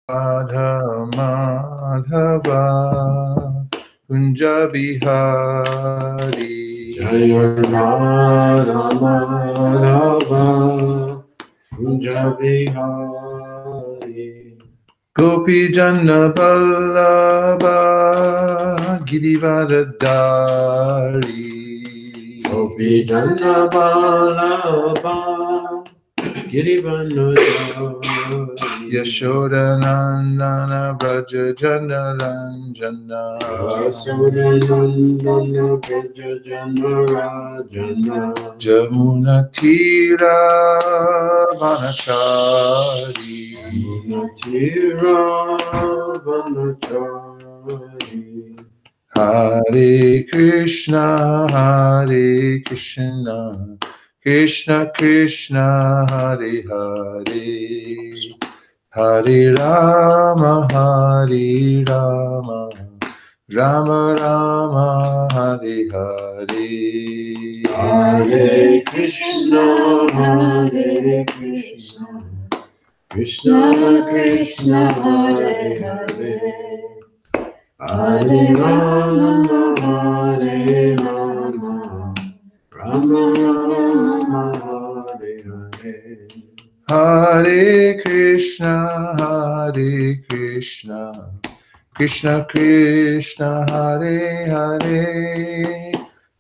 Radha Madhava Kunja Bihari Jaya Radha Madhava Kunja Bihari Gopi Jana Vallabha Girivaradari Gopi Jana Vallabha Girivaradari Yashoda Nandana Vraja Jana Ranjana Yashoda Nandana Vraja Jana Ranjana Jamuna Tira Vanachari Tira Vanachari Hare Krishna Krishna Krishna Hare Hare Hare Rama Rama Rama Hare Hare Hare Krishna Krishna Krishna Hare Hare Hare Rama Rama Rama Hare Hare Hare Krishna Krishna Krishna Hare Hare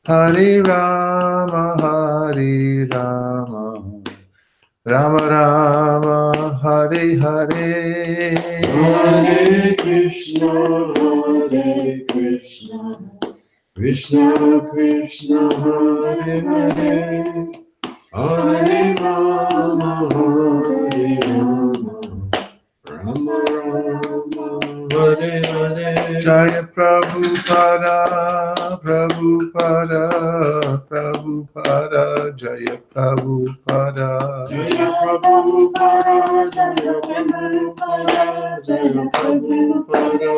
Hare Rama Rama Rama Hare Hare Hare Krishna Krishna Krishna Hare Hare Hare Rama Rama Rama Hare Hare Jaya Prabhupada Jaya Prabhupada Jaya Prabhupada Jaya Prabhupada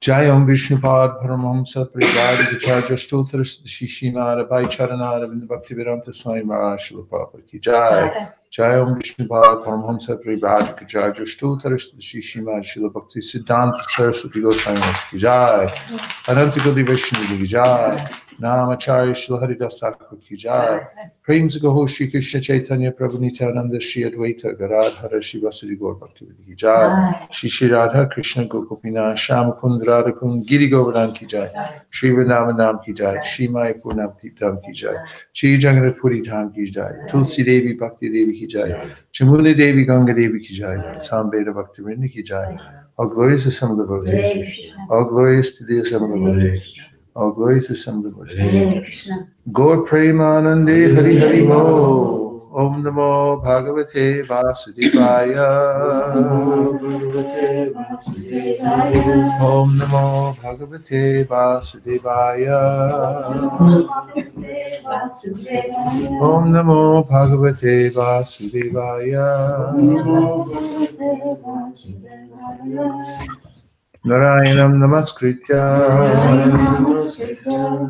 Jayam Vishnupad Paramahamsa Parivadi Gacharya Stotara Shishimara Bhaicharanara Vindabhakti Vedanta Swami Maharaj Srila Prabhupada Ki Jai Jayam Vishnupad Paramahamsa Parivadi Gacharya Stotara Shishimara Srila Bhakti Siddhanta Saraswati Goswami Maharaj Ki Jai Ananta Godi Vaishnava Ki Jai Namacharya Srila Haridas Thakur Ki Jai Prem Gaho Shri Krishna Chaitanya Prabhu Nityananda Shri Advaita Gadadhara Shivasari Gaur Bhaktivinoda Ki Jai Shri Radha Krishna Gopinath Shama Kund Radha Kund Giri Govardhan Ki Jai Shri Vrindavan Nam Ki Jai Shri Mayapur Nam Dham Ki Jai Shri Jagannath Puri Dham Ki Jai Tulsi Devi Bhakti Devi Ki Jai Chamuni Devi Ganga Devi Ki Jai Sambeda Bhaktivinoda Ki Jai All glories to some of the devotees. All glories to the some of the devotees. All glories to some of the devotees. Gaur Premanande Hari Hari Bo Om Namo Bhagavate Vasudevaya Om Namo Bhagavate Vasudevaya Om Namo Bhagavate Vasudevaya Narayanam Namaskritya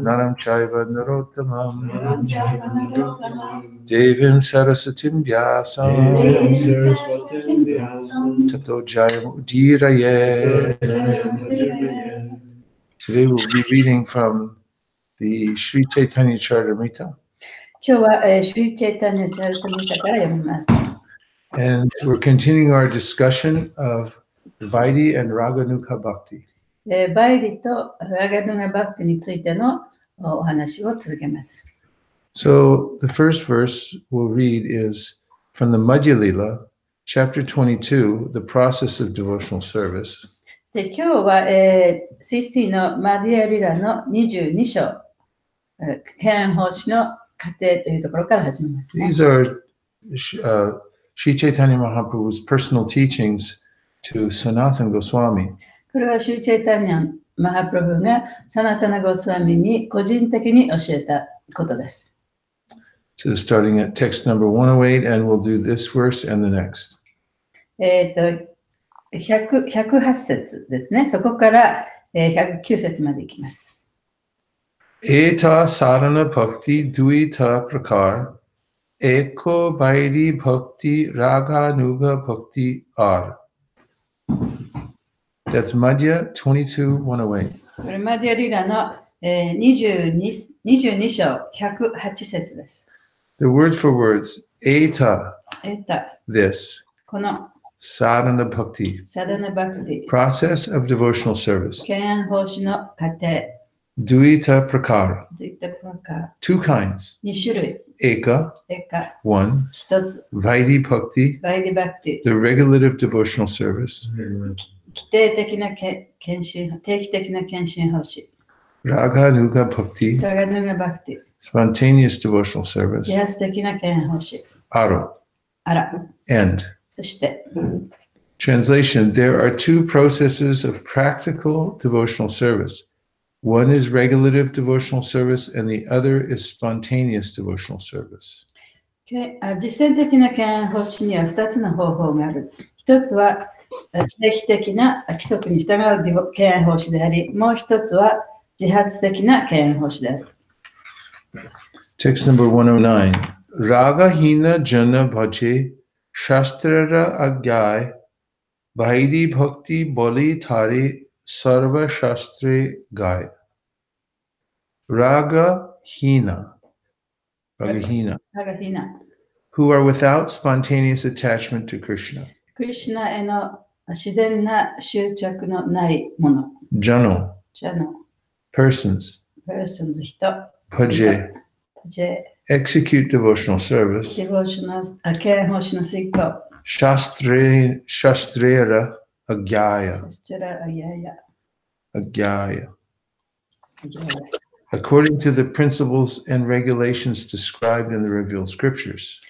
Naram Chaiva Narottamam Devim Sarasatim Vyasam Tato Jayam Udiraye. Today we'll be reading from the Sri Chaitanya Charitamrita. And we're continuing our discussion of Vaidhi and Raganuga Bhakti. バイリとラガドゥナバクティについてのお話を続けます。So the first verse we'll read is from the Madhya Lila, chapter 22, the process of devotional service. で今日は、CC のマディアリラの22章、敬愛奉仕の過程というところから始めますね。These are Sri Chaitanya Mahaprabhu's personal teachings to Sanatana Goswami. これはシューチェイタニャン・マハプラブがサナタナ・ゴスワミに個人的に教えたことです。So starting at text number 108, and we'll do this verse and the next. 108節ですね。そこから109節までいきます。Eta sarana bhakti duita prakar Eko Vairi Bhakti Raga Nuga Bhakti Ar. That's Madhya 22:108. これマディアリラの、22章108節です。The word for words, Eta, this, この Sadhana Bhakti, サダナバクティ、 process of devotional service, 敬愛奉仕の過程、 Duita Prakara, といったプラカ two kinds, 2種類、 Eka, エカ、 one, 1つ、 Vaidhi Bhakti, バイディバクティ、 the regulative devotional service, 規定的な定期的な献身奉仕、 Raga Nuga Bhakti, ラガヌガバクティ、 spontaneous devotional service, 自発的な献奉仕、 Aro, あら、 end. そして、 Translation, there are two processes of practical devotional service. One is regulative devotional service and the other is spontaneous devotional service. 実践的な献奉仕には2つの方法がある。1つは定期的な規則に従う献奉仕であり、もう1つは自発的な献奉仕である。Text number 109. Raga hina jana bhaje shastrara agyay Vaidhi bhakti boli thare sarva shastre gay. Raga hina, who are without spontaneous attachment to Krishna. クリシュナへの自然な執着のないもの。 Jano, じゃの、 persons, 人、 bhaje, デ execute devotional service, ボーショナル、献奉仕の遂行。 shastrera agyaya, そしたら、いやいや、 agyaya. According to the principles and regulations described in the revealed scriptures.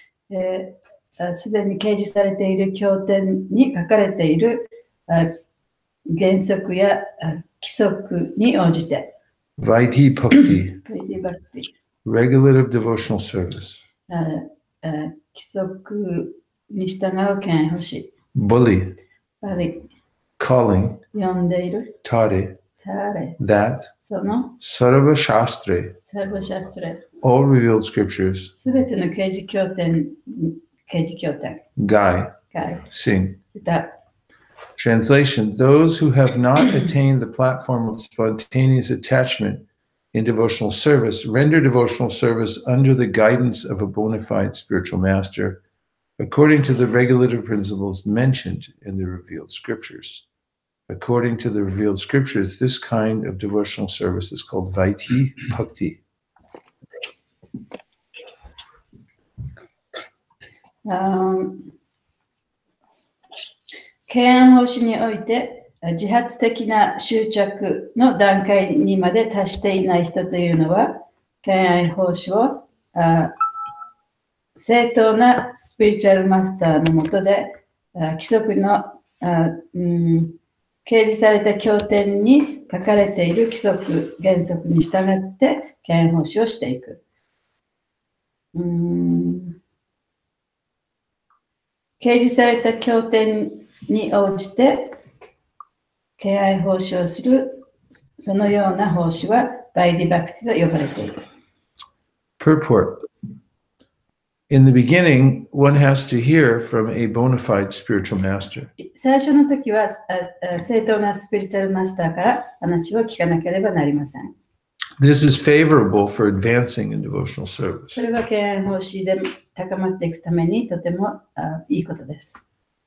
すでに掲示されている経典に書かれている原則や規則に応じて、Vaidhi bhakti, バイディバクティ、 regulative devotional service. 規則に従う献奉仕、 Bali, バリ、 calling, 呼んでいる、 tare, タレ、 that, その sarva shastre, サルボシャストレ、 all revealed scriptures, すべての掲示経典、 gai, が sing. 歌。 Translation, those who have not attained the platform of spontaneous attachment in devotional service render devotional service under the guidance of a bona fide spiritual master, according to the regulative principles mentioned in the revealed scriptures. According to the revealed scriptures, this kind of devotional service is called Vaidhi Bhakti. 敬愛奉仕において自発的な執着の段階にまで達していない人というのは、敬愛奉仕を正当なスピリチュアルマスターのもとで規則の掲示された経典に書かれている規則原則に従って敬愛奉仕をしていく。掲示された経典に応じて敬愛奉仕をするそのような奉仕はバイディバクティと呼ばれている。Purport. In the beginning, one has to hear from a bona fide spiritual master. 最初の時は正当なスピリチュアルマスターから話を聞かなければなりません。This is favorable for advancing in devotional service. それは敬愛奉仕で高まっていくためにとてもいいことです。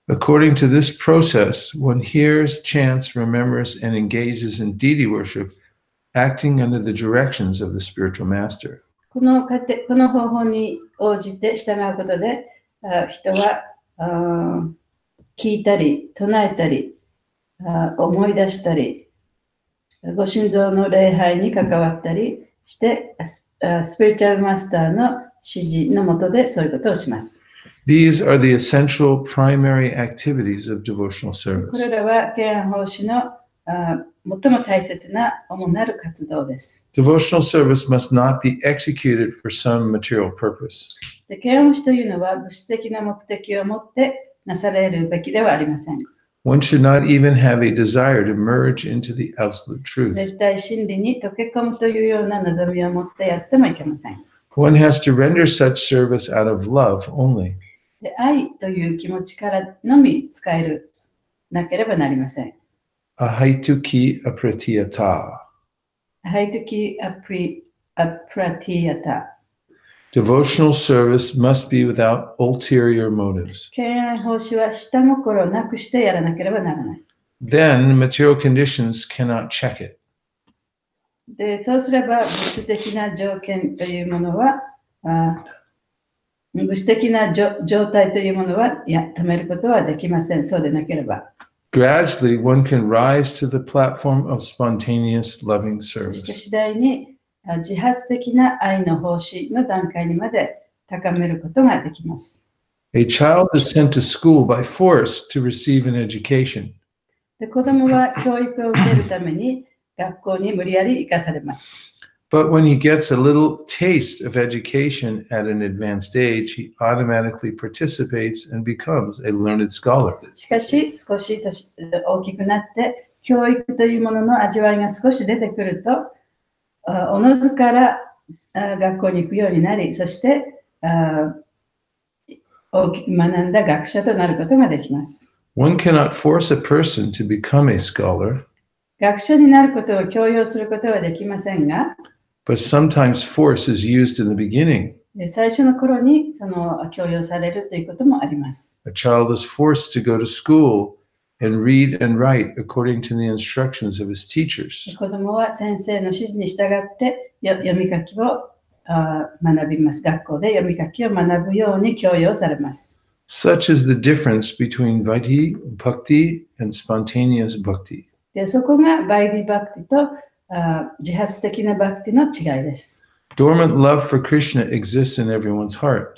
According to this process, one hears, chants, remembers, and engages in deity worship, acting under the directions of the spiritual master. この方法に応じて従うことで、人は聞いたり、唱えたり、思い出したり、ご神像の礼拝に関わったりして、スピリチュアルマスターの指示のもとでそういうことをします。These are the essential primary activities of devotional service. これらは敬愛奉仕の最も大切な主なる活動です。Devotional service must not be executed for some material purpose. 敬愛奉仕というのは物質的な目的を持ってなされるべきではありません。One should not even have a desire to merge into the absolute truth. 絶対真理に溶け込むというような望みを持ってやってもいけません。One has to render such service out of love only. で、愛という気持ちからのみ使えるなければなりません。Ahaituki apratiyata. ハイトキアプラティアタ。Devotional service must be without ulterior motives. 敬愛奉仕は下心をなくしてやらなければならない。Then material conditions cannot check it. で、そうすれば物的な条件というものは、物質的な状態というものは止めることはできません。そうでなければ。Gradually, one can rise to the platform of spontaneous loving そして service. 次第に自発的な愛の奉仕の段階にまで高めることができます。A child is sent to school by force to receive an education. で、子供は教育を受けるために学校に無理やり行かされます。But when he gets a little taste of education at an advanced age, he automatically participates and becomes a learned scholar. しかし、少し大きくなって、教育というものの味わいが少し出てくると、おのずから学校に行くようになり、そして大きく学んだ学者となることができます。One cannot force a person to become a scholar, 学者になることを強要することはできませんが、but sometimes force is used in the beginning. 最初の頃にその強要されるということもあります。A child is forced to go to school and read and write according to the instructions of his teachers. 子供は先生の指示に従って読み書きを学びます。学校で読み書きを学ぶように強要されます。Such is the difference between Vaidhi Bhakti and spontaneous Bhakti. で、そこがバイディバクティと自発的なバクティの違いです。Dormant love for Krishna exists in everyone's heart.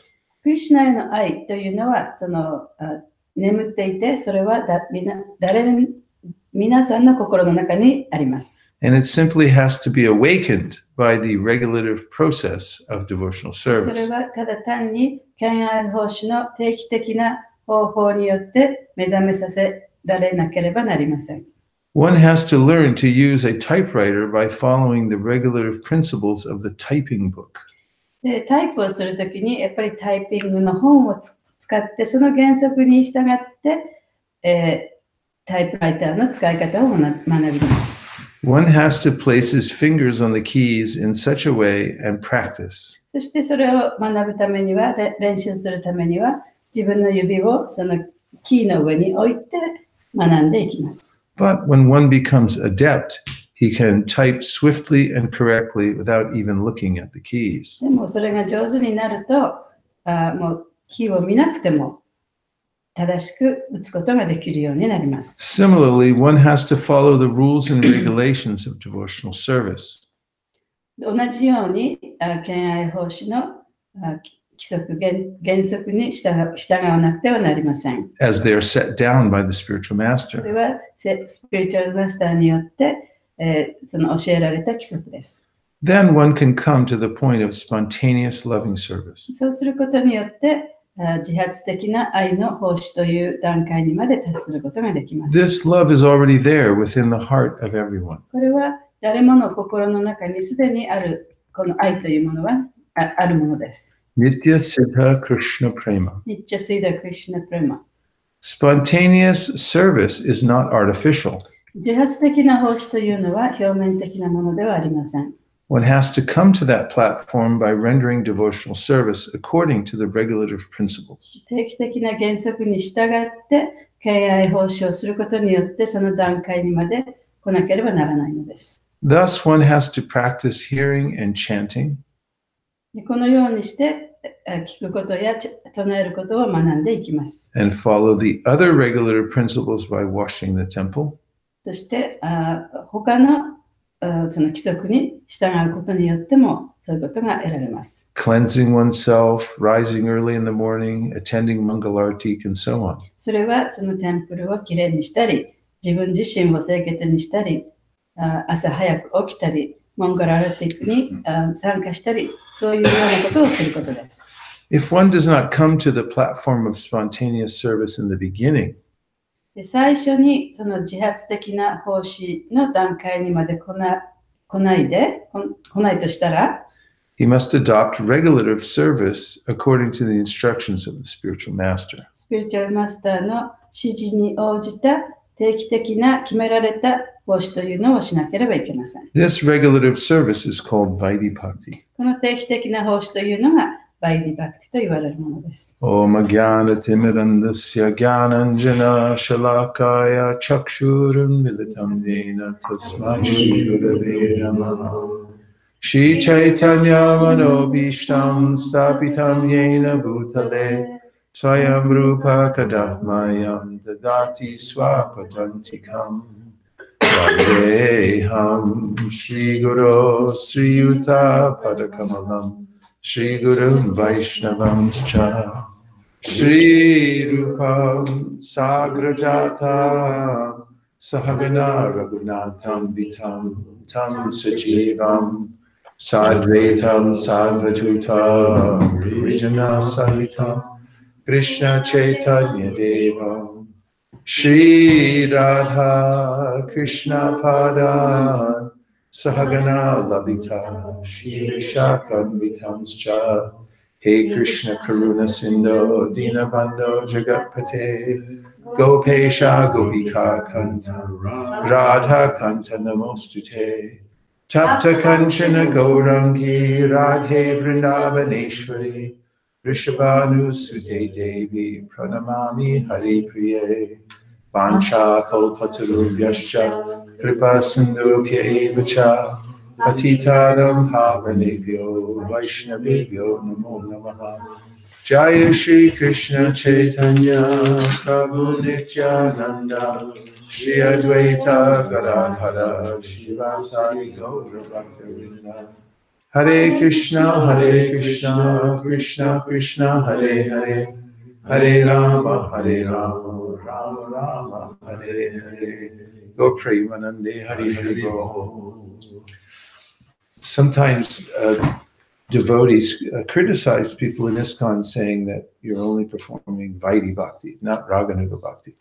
クリシュナへの愛というのは眠っていて、それは皆さんの心の中にあります。And it simply has to be awakened by the regulative process of devotional それ service. はただ単に敬愛奉仕の定期的な方法によって目覚めさせられなければなりません。One has to learn to use a typewriter by following the regulative principles of the typing book. で、タイプをするときにやっぱりタイピングの本を使ってその原則に従って、タイプライターの使い方を学びます。One has to place his fingers on the keys in such a way and practice. そしてそれを学ぶためには、練習するためには自分の指をそのキーの上に置いて学んでいきます。But when one becomes adept, he can type swiftly and correctly without even looking at the keys. でもそれが上手になると、もうキーを見なくても正しく打つことができるようになります。Similarly, one has to follow the rules and regulations of devotional service. 同じように、敬愛奉仕の規則、原則に従わなくてはなりません。as they are set down by the spiritual それ master. はスピリチュアルマスターによって、その教えられた規則です。Then one can come to the point of spontaneous loving service. そうすることによって、自発的な愛の奉仕という段階にまで達することができます。This love is already there within the heart of everyone. これは誰もの心の中にすでにあるこの愛というものはあるものです。Nitya Siddha Krishna Prema. ニッチャシーダ・クリシュナ・プレマ。Spontaneous service is not artificial. 自発的な奉仕というのは表面的なものではありません。One has to come to that platform by rendering devotional service according to the regulative principles. 定期的な原則に従って敬愛奉仕をすることによってその段階にまで来なければならないのです。Thus, one has to practice hearing and chanting, このようにして聞くことや唱えることを学んでいきます。and follow the other regulative principles by washing the temple, そして他のその規則に従うことによってもそういうことが得られます。cleansing oneself, rising early in the morning, attending Mangalartik, and so on. それはそのテンプルをきれいにしたり、自分自身を清潔にしたり、朝早く起きたり、モンゴルアルティックに参加したり、そういうようなことをすることです。If one does not come to the platform of spontaneous service in the beginning, で最初にその自発的な奉仕の段階にまで来ないとしたら、He must adopt regulative service according to the instructions of the spiritual master. スピリチュアルマスターの指示に応じた定期的な決められた奉仕というのをしなければいけません。This regulative service is called Vaidhi Bhakti. この定期的な奉仕というのがバイディバクティと言われるものです。Om Jnana Timirandasya Jnananjana Shalakaya Chakshuram Militam Yena Tasmai Shri Gurave Namaha. Shri Chaitanya Manobhishtam Stapitam Yena Bhutale Swayam Rupa Kadahmayam Dadati Swapatantikam Vandeham Shri Guru Sri Yuta Padakamalam Shri Guru Vaishnavam Cha Shri Rupam Sagrajatam Sahagana Raghunatham Vitam Tam Sajivam Sadvaitam Sadvatutam Rijana Sahitam Krishna Chaitanya Devam Shri Radha Krishna Padan Sahagana Lalita Shri Shakam Vitamscha He Krishna Karuna Sindho Dinabando Jagatpate Gopesha Gopika Kanta Radha Kanta Namostute Tapta Kanchana Gaurangi Radhe Vrindavaneshwari Rishabhanu Sute Devi Pranamami Hari Priye Vancha Kalpatarubhyascha Kripa Sindhubhya Evacha Patitaram Pavanebhyo Vaishnavebhyo Namo Namaha Jaya Shri Krishna Chaitanya Prabhu Nityananda Shri Advaita Gadadhara Shivasari Gaura Bhaktivinoda Hare Krishna Krishna Krishna Hare Hare Hare Rama Rama Rama Hare Hare Go Premanande Hari Hari Go. Sometimes devotees criticize people in ISKCON saying that you're only performing Vaidhi Bhakti, not Raganuga Bhakti.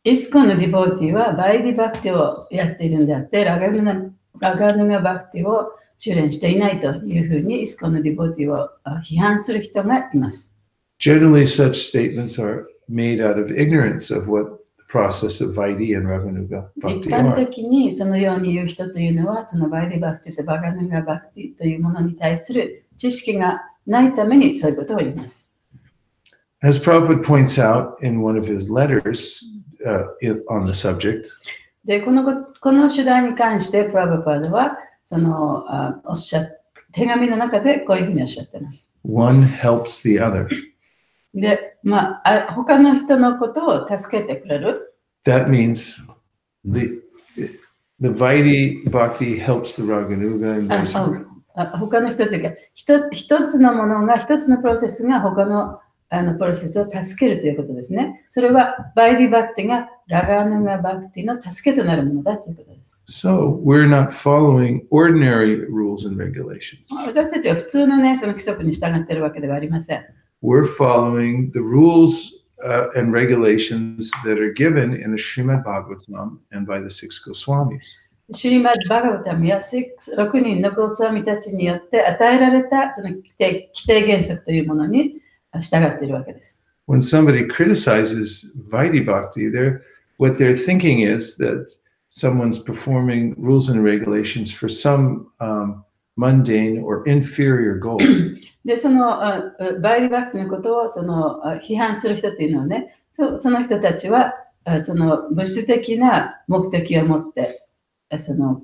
イスコンのディボーティーはバイディバクティをやっているんであって、ラガヌガバクティを修練していないというふうにイスコンのディボーティーを批判する人がいます。Generally, such statements are made out of ignorance of what the process of Vaidhi and Raganuga 一 Bhakti 般 are. 的にそのように言う人というのは、そのバイディバクティとバガヌガバクティというものに対する知識がないためにそういうことを言います。As Prabhupada points out in one of his letters on the subject, で、この主題に関してプラブパードはその手紙の中でこういうふうにおっしゃっています。one helps the other. で、他の人のことを助けてくれる。That means the Vaidhi Bhakti helps the Raganuga and vice versa. 他の人というか、一つのものが、一つのプロセスが他のプロセスを助けるということですね。それはバイディバクティがラガヌガバクティの助けとなるものだということです。So we're not following ordinary rules and regulations. 私たちは普通のね、その規則に従っているわけではありません。We're following the rules and regulations that are given in the Srimad Bhagavatam and by the six Goswamis. シュリマッド・バガバタムや6人のゴスワミたちによって与えられたその規定原則というものに従っているわけです。When somebody criticizes Vaidhi Bhakti, what they're thinking is that someone's performing rules and regulations for some mundane or inferior goal. で、そのバイディバクティのことを批判する人というのはね、その人たちはその物質的な目的を持って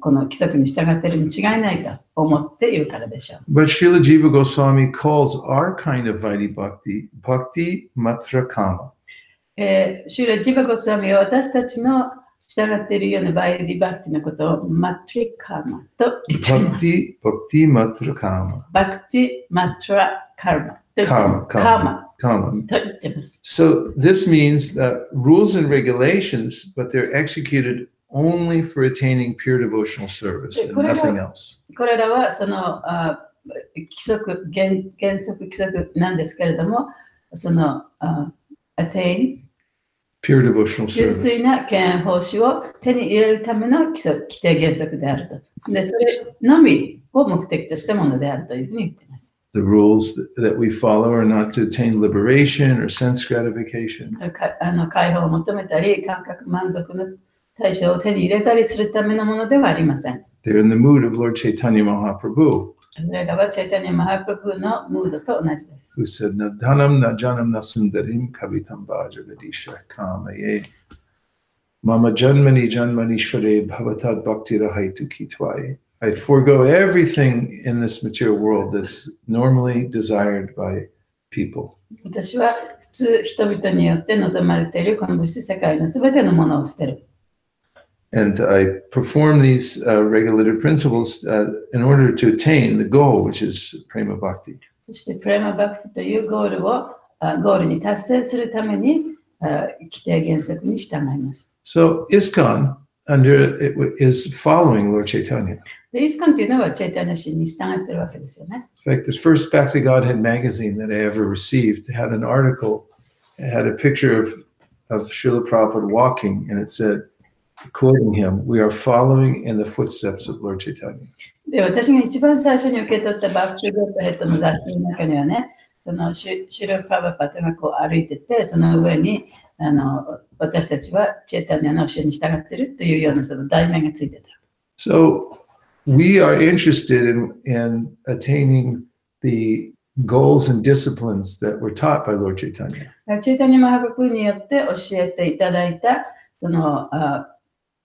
この規則に従っているに違いないと思っているからでしょう。But Srila Jiva Goswami calls our kind of Vaidhi Bhakti Bhakti Matra Kama. シュラ・ジバゴスワミは私たちの従っているようなバイディバクティのことをマトリカマと言っています。Bhakti Matra Kama. バクティマトラカルマ。Kama. と言っています。So this means that rules and regulations, but they're executed only for attaining pure devotional service and nothing else. これらはその規則、原則規則なんですけれども、attain pure devotional 純 service. 粋な敬愛奉仕を手に入れるための規定原則であると。で、それのみを目的としたものであるというふうに言っています。The rules that we follow are not to attain liberation or sense gratification. 解放を求めたり、感覚満足の対象を手に入れたりするためのものではありません。They're in the mood of Lord Chaitanya Mahaprabhu, それらはチャイタニア・マハプラブのムードと同じです。 who said, Na dhanam na janam na sundarim kavitam bhajagadisha kamaye. Mama janmani janmanishvare bhavatad bhakti rahaitu kitvaye. I forego everything in this material world that's normally desired by people. 私は普通人々によって望まれているこの物質世界のすべてのものを捨てる。And I perform these regulated principles in order to attain the goal, which is prema bhakti. そしてプレマバクティというゴールに達成するために規定原則に従います。So ISKCON is following Lord Chaitanya. でイスコンというのはチェイタニア神に従っているわけですよね。In fact, this first Back to Godhead magazine that I ever received had an article, it had a picture of Srila Prabhupada walking, and it said, quoting him, we are following in the footsteps of Lord Chaitanya. で、私が一番最初に受け取ったバック・トゥ・ゴッドヘッドの雑誌の中にはね、そのシュラ・プラバパタがこう歩いてて、その上に私たちはチェイタニアの教えに従っているというようなその題名がついてた。So we are interested in attaining the goals and disciplines that were taught by Lord Chaitanya. チェイタニア・マハプラブによって教えていただいたその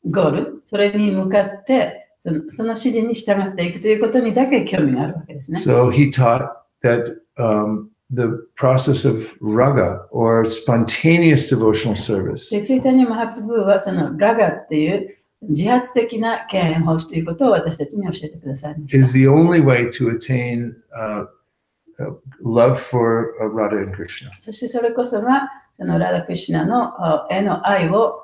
ゴール、それに向かってその指示に従っていくということにだけ興味があるわけですね。So he taught that the process of raga or spontaneous devotional service でチェイタニア・マハプラブはそのラガっていう自発的な敬愛奉仕ということを私たちに教えてくださいました。is the only way to attain love for Radha and Krishna. そしてそれこそがそのラダ・クリシュナのへの愛を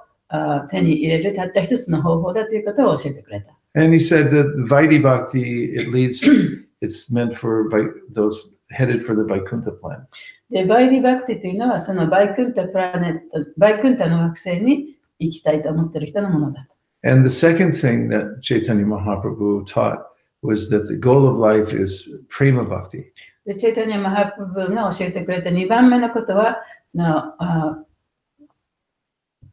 手に入れるたった一つの方法だということを教えてくれた。And he said that the Vaidhi Bhakti, it's meant for those headed for the Vaikuntha planet. で、バイディバクティというのはそのバイクンタプラネット、バイクンタの惑星に行きたいと思っている人のものだ。And the second thing that Chaitanya Mahaprabhu taught was that the goal of life is prema bhakti. で、チェイタニア・マハプラブが教えてくれた2番目のことは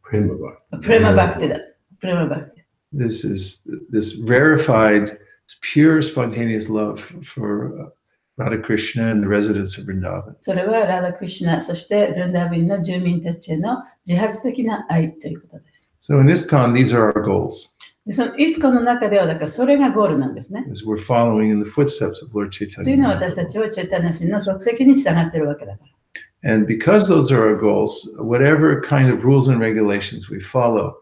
プレマバクティだ。プレマバクティ。This is this rarefied, pure, spontaneous love for Radha Krishna and the residents of Vrindavan. それはラダ・クリシュナ、そしてブランダービンの住民たちへの自発的な愛ということです。So in ISKCON, these are our goals. でそのイスコの中では、だからそれがゴールなんですね。As we're following in the footsteps of Lord というのは Chaitanya. 私たちはチェイタニア神の足跡に従っているわけだから。And because those are our goals, whatever kind of rules and regulations we follow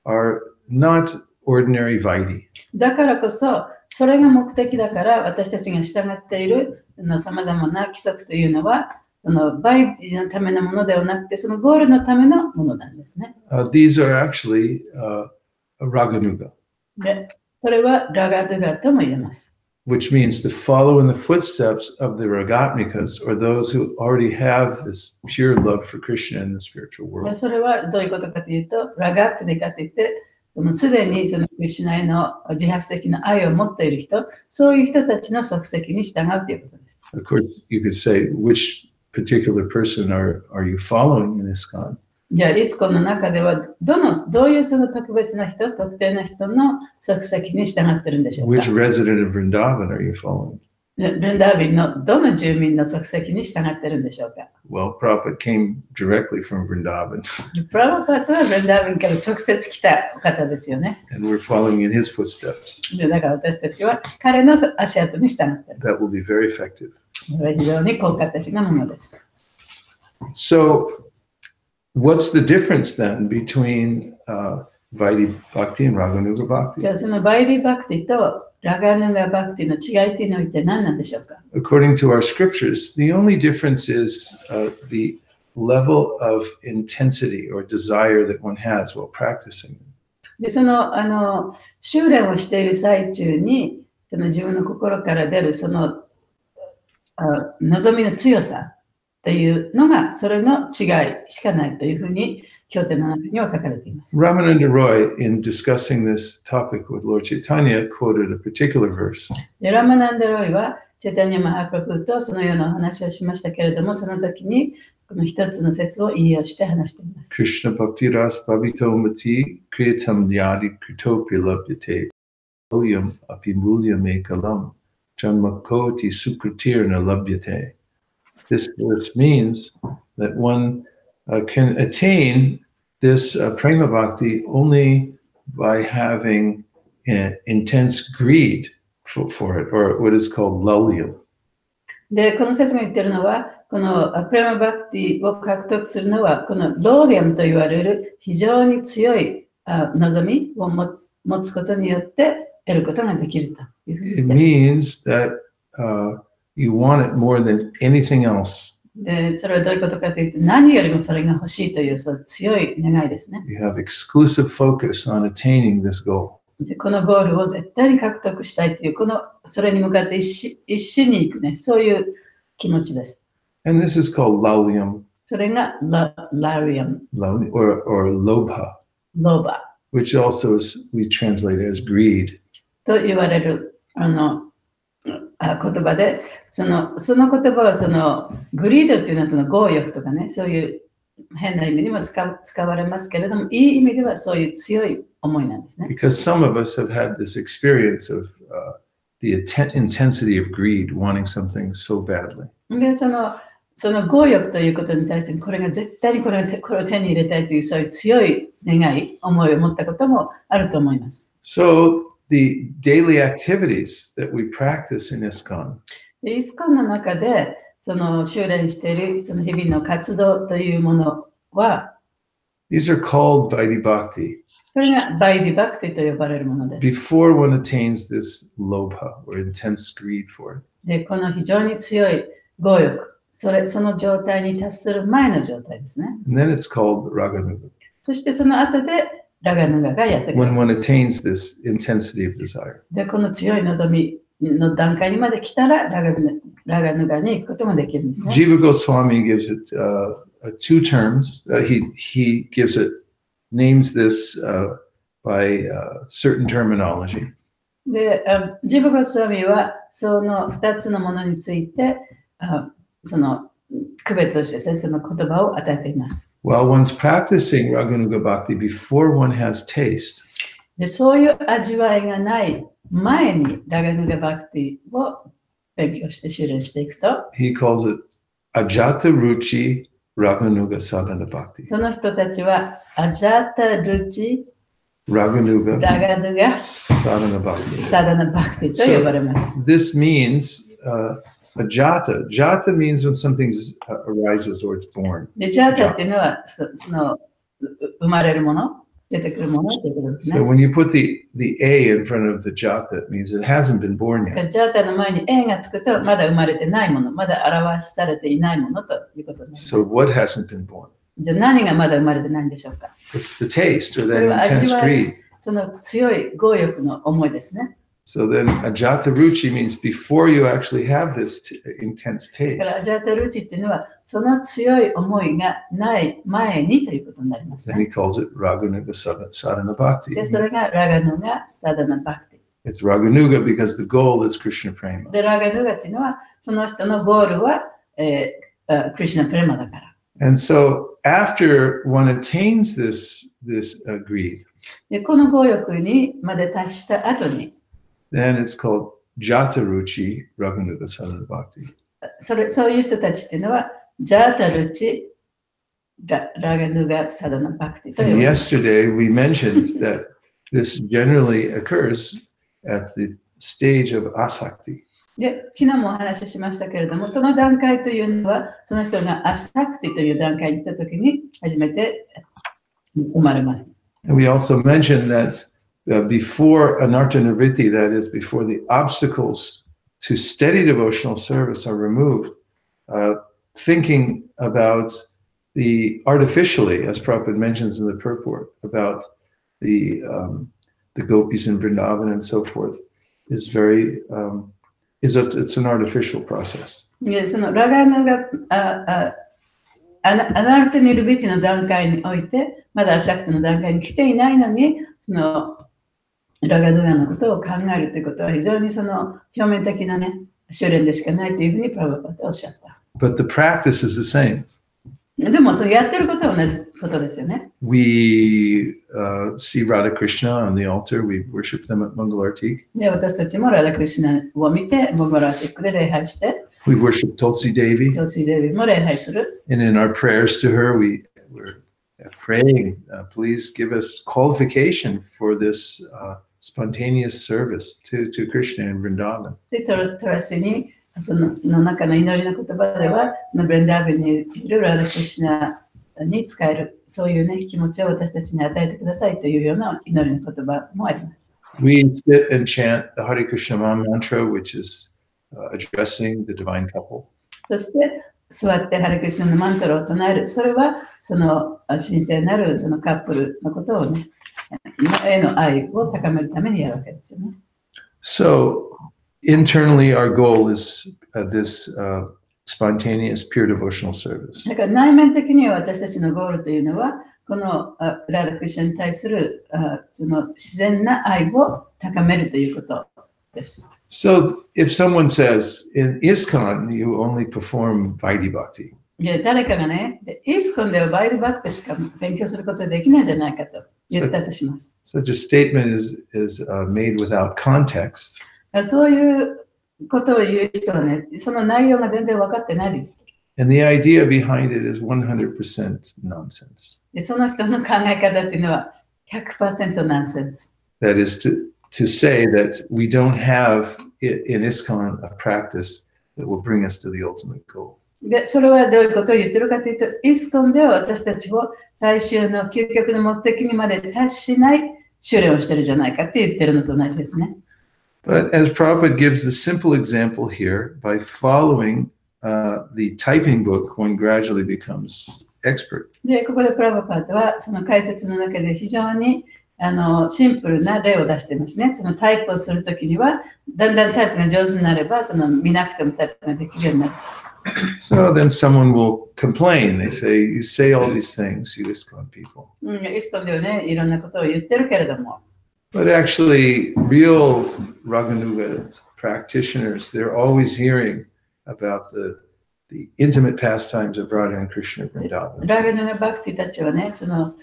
are not ordinary Vaidhi. だからこそ、それが目的だから私たちが従っているさまざまな規則というのは、そのバイディのためのものではなくて、そのゴールのためのものなんですね。These are actually raganuga, で、それはラガドゥガとも言えます。which means to follow in the footsteps of the ragatmikas, or those who already have this pure love for Krishna in the spiritual で world. それはどういうことかというと、ラガットリカといって、すでにそのクリシュナへの自発的な愛を持っている人、そういう人たちの足跡に従うということです。Of course, you could say, which particular person are you following in ISKCON? じゃあ、イスコの中ではどういうその特別な人、特定な人の足跡に従っているんでしょうか。 Which resident of Vrindavan are you following? ブランダービンのどの住民の足跡に従っているんでしょうか。Well, Prabhupada came directly from Vrindavan, プラバパートはブランダービンから直接来たお方ですよね。 and we're following in his footsteps. でだから私たちは彼の足跡に従っている。 That will be very effective. これは非常に効果的なものです。So, what's the difference then between Vaidhi Bhakti and Raganuga じ Bhakti? ゃあそのバイディバクティとラガヌガバクティの違いというのは一体何なんでしょうか。 According to our scriptures, the only difference is the level of intensity or desire that one has while practicing. でその修練をしている最中にその自分の心から出るその望みの強さというのがそれの違いしかないというふうに経典の中には書かれています。Ramananda Roy, in discussing this topic with Lord Chaitanya, quoted a particular verse. でラマナンダロイはチェタニャマハプラブとそのようなお話をしましたけれども、その時にこの一つの説を引用して話しています。Krishna Bhakti Ras Bhavito Mati Kriyatam Yadi Kritopi Labhyate Ulyam Apimulyam Ekalam Janmakoti Sukritirna Labhyate. This verse means that one can attain this prema bhakti only by having intense greed for it, or what is called lalyam. で、この説が言っているのは、このプレマバクティを獲得するのは、このローリアムと言われる非常に強い望みを持つことによって得ることができるというふうに言っています。It means that you want it more than anything else. で、それはどういうことかというと、何よりもそれが欲しいというそう強い願いですね。You have exclusive focus on attaining this goal. でこのゴールを絶対に獲得したいという、それに向かって一心に行くね、そういう気持ちです。And this is called lalyam. それがラリアム。Or lobha. ロバ。Which also is, we translate as greed. と言われる言葉で、その言葉はグリードっていうのはその強欲とかね、そういう変な意味にも使われますけれども、いい意味ではそういう強い思いなんですね。Because some of us have had this experience of the intensity of greed, wanting something so badly. で、その強欲ということに対して、これが絶対にこれを手に入れたいというそういう強い願い、思いを持ったこともあると思います。So the daily activities that we practice in ISKCON. イスコンの中で修練しているその日々の活動というものは、These are called Vaidhi Bhakti. それがバイディバクティと呼ばれるものです。Before one attains this lobha or intense greed for it. で、この非常に強い強欲、その状態に達する前の状態ですね。And then it's called Raganuga. そしてその後でラガヌガがやってくる。When one attains this intensity of desire. で、この強い望みの段階にまで来たらラガヌガに行くことができるんですね。Jiva Goswami gives it two terms. He gives it, names this by certain terminology. で、ジバゴスワミはその2つのものについてその区別をして、その言葉を与えています。While one's practicing Raganuga Bhakti, before one has taste, で、そういう味わいがない前にラガヌガバクティを勉強して修練していくと、he calls it Ajata Ruchi Raganuga Sadhana Bhakti. その人たちはアジャタルチ Raganuga ラガヌガ Sadhana Bhakti. サダナバクティと呼ばれます。This means Ajata. Jata means when something arises or it's born. で、ジャタっていうのは生まれるもの、出てくるものということですね。So when you put the A in front of the Jata, it means it hasn't been born yet. ジャタの前に A がつくと、まだ生まれてないもの、まだ表されていないものということになります。So what hasn't been born? じゃあ何がまだ生まれてないんでしょうか。 It's the taste or that intense greed. その強い強欲の思いですね。So then Ajata Ruchi means before you actually have this intense だから taste. アジャタルチっていうのは、その強い思いがない前にということになります、 Then ね。 he calls it Raganuga Sadhana Bhakti. で、それがラガヌガサダナバクティ。 It's Raganuga because the goal is Krishna Prema. で、ラガヌガっていうのは、その人のゴールは、クリシュナプレマだから。And so after one attains this greed, で、この強欲にまで達した後に、then it's called Jataruchi Raganuga Sadhana Bhakti. そういう人たちっていうのは、ジャータルチラガヌガサダナバクティと呼 And ばれます。 yesterday we mentioned that this generally occurs at the stage of asakti. で、昨日もお話ししましたけれども、その段階というのは、その人がアサクティという段階に来たときに初めて生まれます。And we also mentioned that before anartha nivritti, that is, before the obstacles to steady devotional service are removed, thinking about the artificially, as Prabhupada mentions in the purport, about the gopis in Vrindavan and so forth, is very it's an artificial process. そのラガヌがアナルトニルビティの段階において、まだアシャクトの段階に来ていないのに、そのラガヌガのことを考えるということは非常にその表面的なね、修練でしかないというふうにプラバパタはおっしゃった。But the practice is the same. でもそのやってることは同じことですよね。We see Radha Krishna on the altar. We worship them at Mangalarti. で、私たちもラダクリシナを見て、モガラティックで礼拝して、We worship Tulsi Devi. トシデビも礼拝する。And in our prayers to her, we're praying, please give us qualification for this spontaneous service to Krishna in Vrindavan. で、トラシに、その中の祈りの言葉では、ブレンダービにいるラダクリシナに使える、そういうね、気持ちを私たちに与えてくださいというような祈りの言葉もあります。We sit and chant the Hare Krishna mantra, which is addressing the divine couple. そして座ってハレクリシナのマントラを唱える。それはその神聖なるそのカップルのことをね、への愛を高めるためにやるわけですよね。So internally, our goal is this spontaneous, pure devotional service. だから内面的には私たちのゴールというのは、このラダクリシナに対するその自然な愛を高めるということです。So if someone says, in ISKCON, you only perform Vaidhi Bhakti. 誰かがね、イスコンではバイルバックしか勉強することができないんじゃないかと言ったとします。Such a statement is made without context. そういうことを言う人はね、その内容が全然分かってないで。And the idea behind it is 100% nonsense. でその人の考え方っていうのは 100% ナンセンス。That is to say that we don't have in ISKCON a practice that will bring us to the ultimate goal. で、それはどういうことを言ってるかというと、イスコンでは私たちを最終の究極の目的にまで達しない修練をしてるじゃないかって言ってるのと同じですね。But as Prabhupada gives the simple example here, by following the typing book, one gradually becomes expert. で、ここでプラバパートはその解説の中で非常にシンプルな例を出していますね。そのタイプをするときには、だんだんタイプが上手になれば、その見なくてもタイプができるようになる。So then someone will complain. They say, you say all these things, you ISKCON people. イスコンではね、いろんなことを言ってるけれども。But actually, real Raganuga practitioners, they're always hearing about the intimate pastimes of Radha and Krishna Vrindavan. ラガヌガバクティたちはね、その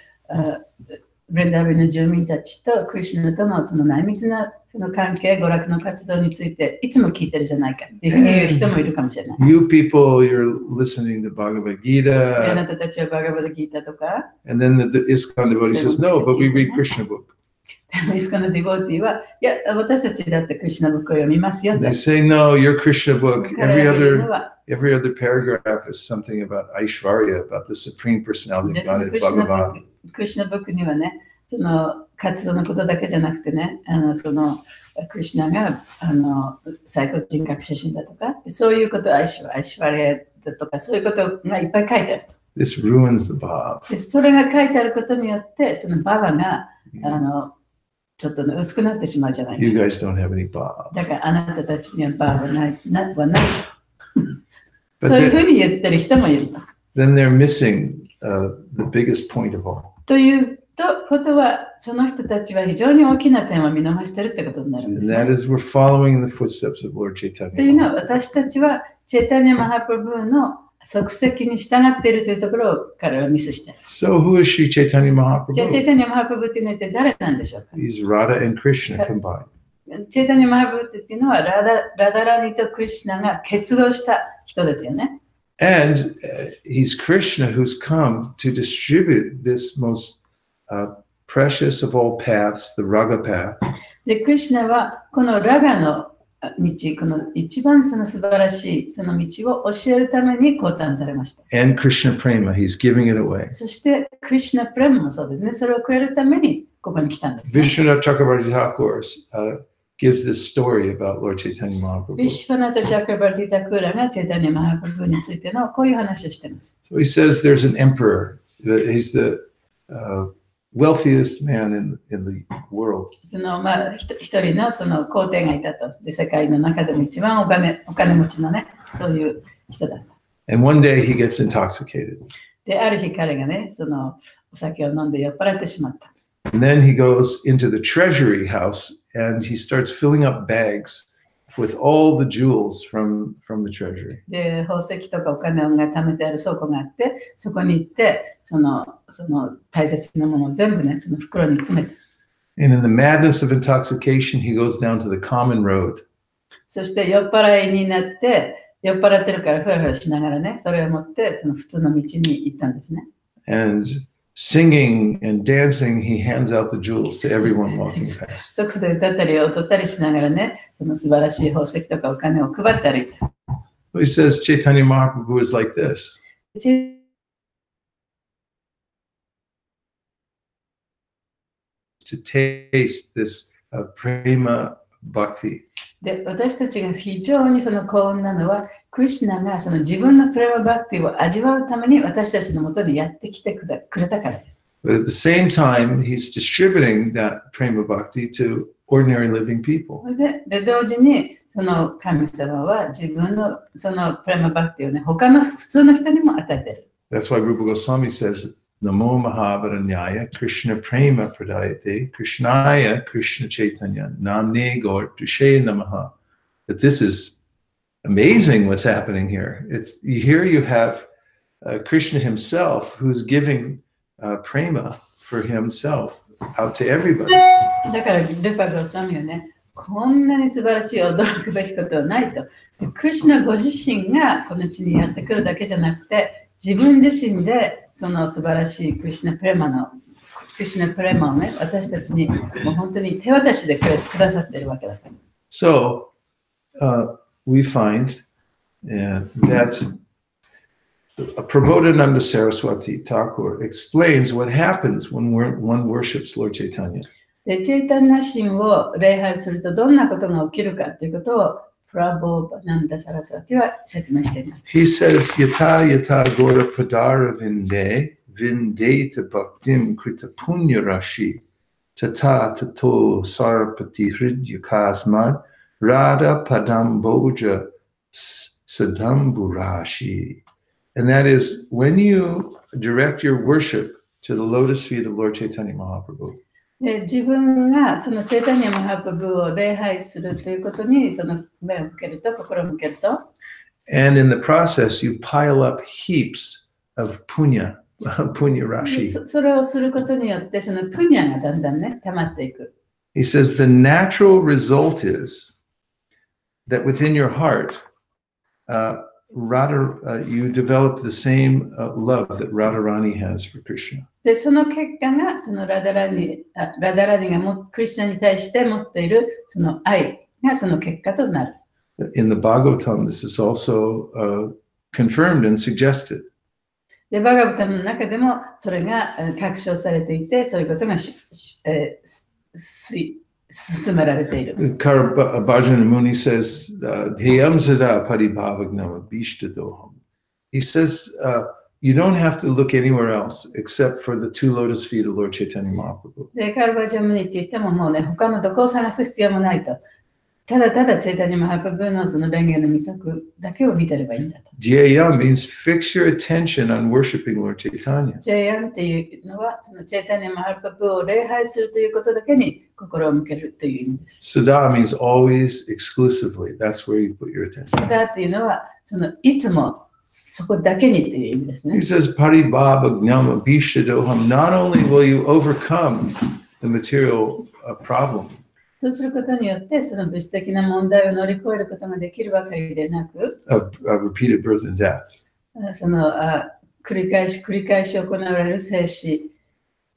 ブレンダービの住民たちとクリシュナとのその内密なその関係、娯楽の活動についていつも聞いてるじゃないかっていうふうに言う人もいるかもしれない。You people, you're listening to Bhagavad あ Gita. なたたちはバガバダギータとか、And then the ISKCON devotee says, no, but we read Krishna book. イスコンのディボーティーは、いや、私たちだってクリシュナブックを読みますよと。 They say, no, your Krishna book, 彼らが言うのは every other paragraph is something about Aishwarya, about the Supreme Personality で of その God ク in リシュナブッ Bhagavan. ククリシュナブックにはね、その活動のことだけじゃなくてね、そのクリシュナが最高人格写真だとか、そういうことをアイシュワリアだとか、そういうことがいっぱい書いてあると。This ruins the bhav. でそれが書いてあることによって、そのババがちょっと薄くなってしまうじゃないか。 You guys don't have any bhav. だからあなたたちにはババはないはないと。 But そういうふうに言ってる人もいると。 then they're missing the biggest point of all. ということは、その人たちは非常に大きな点を見逃してるってことになるんで And す、 that ね。 is we're following in the footsteps of Lord という Chaitanya. のは、私たちはチェタニャ・マハプラブーの足跡に従っているというところを彼はミスしている。 So who is Sri Chaitanya じゃあ、チェ Mahaprabhu? タニャ・マハプラブーっていうのは一体誰なんでしょうか。 He's Radha and Krishna combined. チェタニャ・マハプラブーっていうのはラダラニとクリシュナが結合した人ですよね。And he's Krishna who's come to distribute this most precious of all paths, the Raga path. で、クリシュナはこのラガの道、この一番その素晴らしいその道を教えるために降誕されました。 And Krishna Prema, he's giving it away. そしてクリシュナプレムもそうですね。それをくれるためにここに来たんです、ね。 Vishwanath Chakravarti Thakur gives this story about Lord Chaitanya ビ Mahaprabhu. シュヴァナタ・チャクラバルティタ・クーラがチェタニャ・マハプラブーについてのこういう話をしています。 So he says there's an emperor. He's the wealthiest man in the world. そのまあ一人のその皇帝がいたと。で、世界の中でも一番お金持ちのね、そういう人だった。And one day he gets intoxicated. で、ある日彼がね、そのお酒を飲んで酔っ払ってしまった。And then he goes into the treasury house and he starts filling up bags with all the jewels from the treasury. で、宝石とかお金が貯めてある倉庫があって、そこに行って、その大切なものを全部ね、その袋に詰めて。And in the madness of intoxication, he goes down to the common road. そして酔っ払いになって、酔っ払ってるからふらふらしながらね、それを持ってその普通の道に行ったんですね。And singing and dancing, he hands out the jewels to everyone walking past. そこで歌ったり踊ったりしながらね、その素晴らしい宝石とかお金を配ったり。He says Chaitanya Mahaprabhu is like this. To taste this prema bhakti. で、私たちが非常にその幸運なのは、クリシュナがその自分のプレマバクティを味わうために私たちのもとにやってきてくれたからです。But at the same time, he's distributing that prema bhakti to ordinary living people. で、同時にその神様は自分のそのプレマバクティをね、他の普通の人にも与えてる。That's why Rupa Goswami says, Namo Mahavaranyaya Krishna Prema Pradayate Krishnaya Krishna Chaitanya Namne Gaur Dushe Namaha. That this is amazing what's happening here. Here you have Krishna himself who's giving prema for himself out to everybody. だからルパゴスワミはね、こんなに素晴らしい驚くべきことはないと。クリシュナご自身がこの地にやってくるだけじゃなくて、自分自身でその素晴らしいクリシュナプレマをね、私たちにもう本当に手渡しでくださっているわけだから。So, we find that Prabodhananda Saraswati Thakur explains what happens when one worships Lord Chaitanya. で、チェイタンナ神を礼拝するとどんなことが起きるかということをプラボーナンダ・サラスワティは説明しています。He says, Yata yata gora padara vinde vindeta bhaktim krita punya rashi tata tato sarpati hridya kasmad radha padam boja sadamburashi. And that is when you direct your worship to the lotus feet of Lord Chaitanya Mahaprabhu. で、自分がそのチェイタニア・マハプラブを礼拝するということにその目を向けると、心を向けると。And in the process, you pile up heaps of punya rashi. それをすることによって、そのプニャがだんだんね、溜まっていく。He says the natural result is that within your heart, you develop the same love that Radharani has for Krishna. で、その結果が、そのラダラニがクリスチャンに対して持っているその愛がその結果となる。In the Bhagavatam, this is also confirmed and suggested. で、バガバタムの中でもそれが確証されていて、そういうことが進められている。Bhajana Muni says, Dheyam sada paribhavagnama bhishtadoham. He says, you don't have to look anywhere else except for the two lotus feet of Lord Chaitanya Mahaprabhu. で、カルバジャムニって言ってももうね、他のどこを探す必要もないと。ただただチェイタニア・マハプラブのその蓮華の御作だけを見てればいいんだと。Dhyayam means fix your attention on worshiping Lord Chaitanya. ジェイアンっていうのは、そのチェイタニア・マハプラブを礼拝するということだけに心を向けるという意味です。Sada means always exclusively. That's where you put your attention. サダっていうのは、そのいつもそこだけにという意味ですね。He says, paribhavagnama bhishtadoham. Not only will you overcome the material problem, そうすることによって、その物質的な問題を乗り越えることができるばかりでなく、of repeated birth and death. その繰り返し行われる生死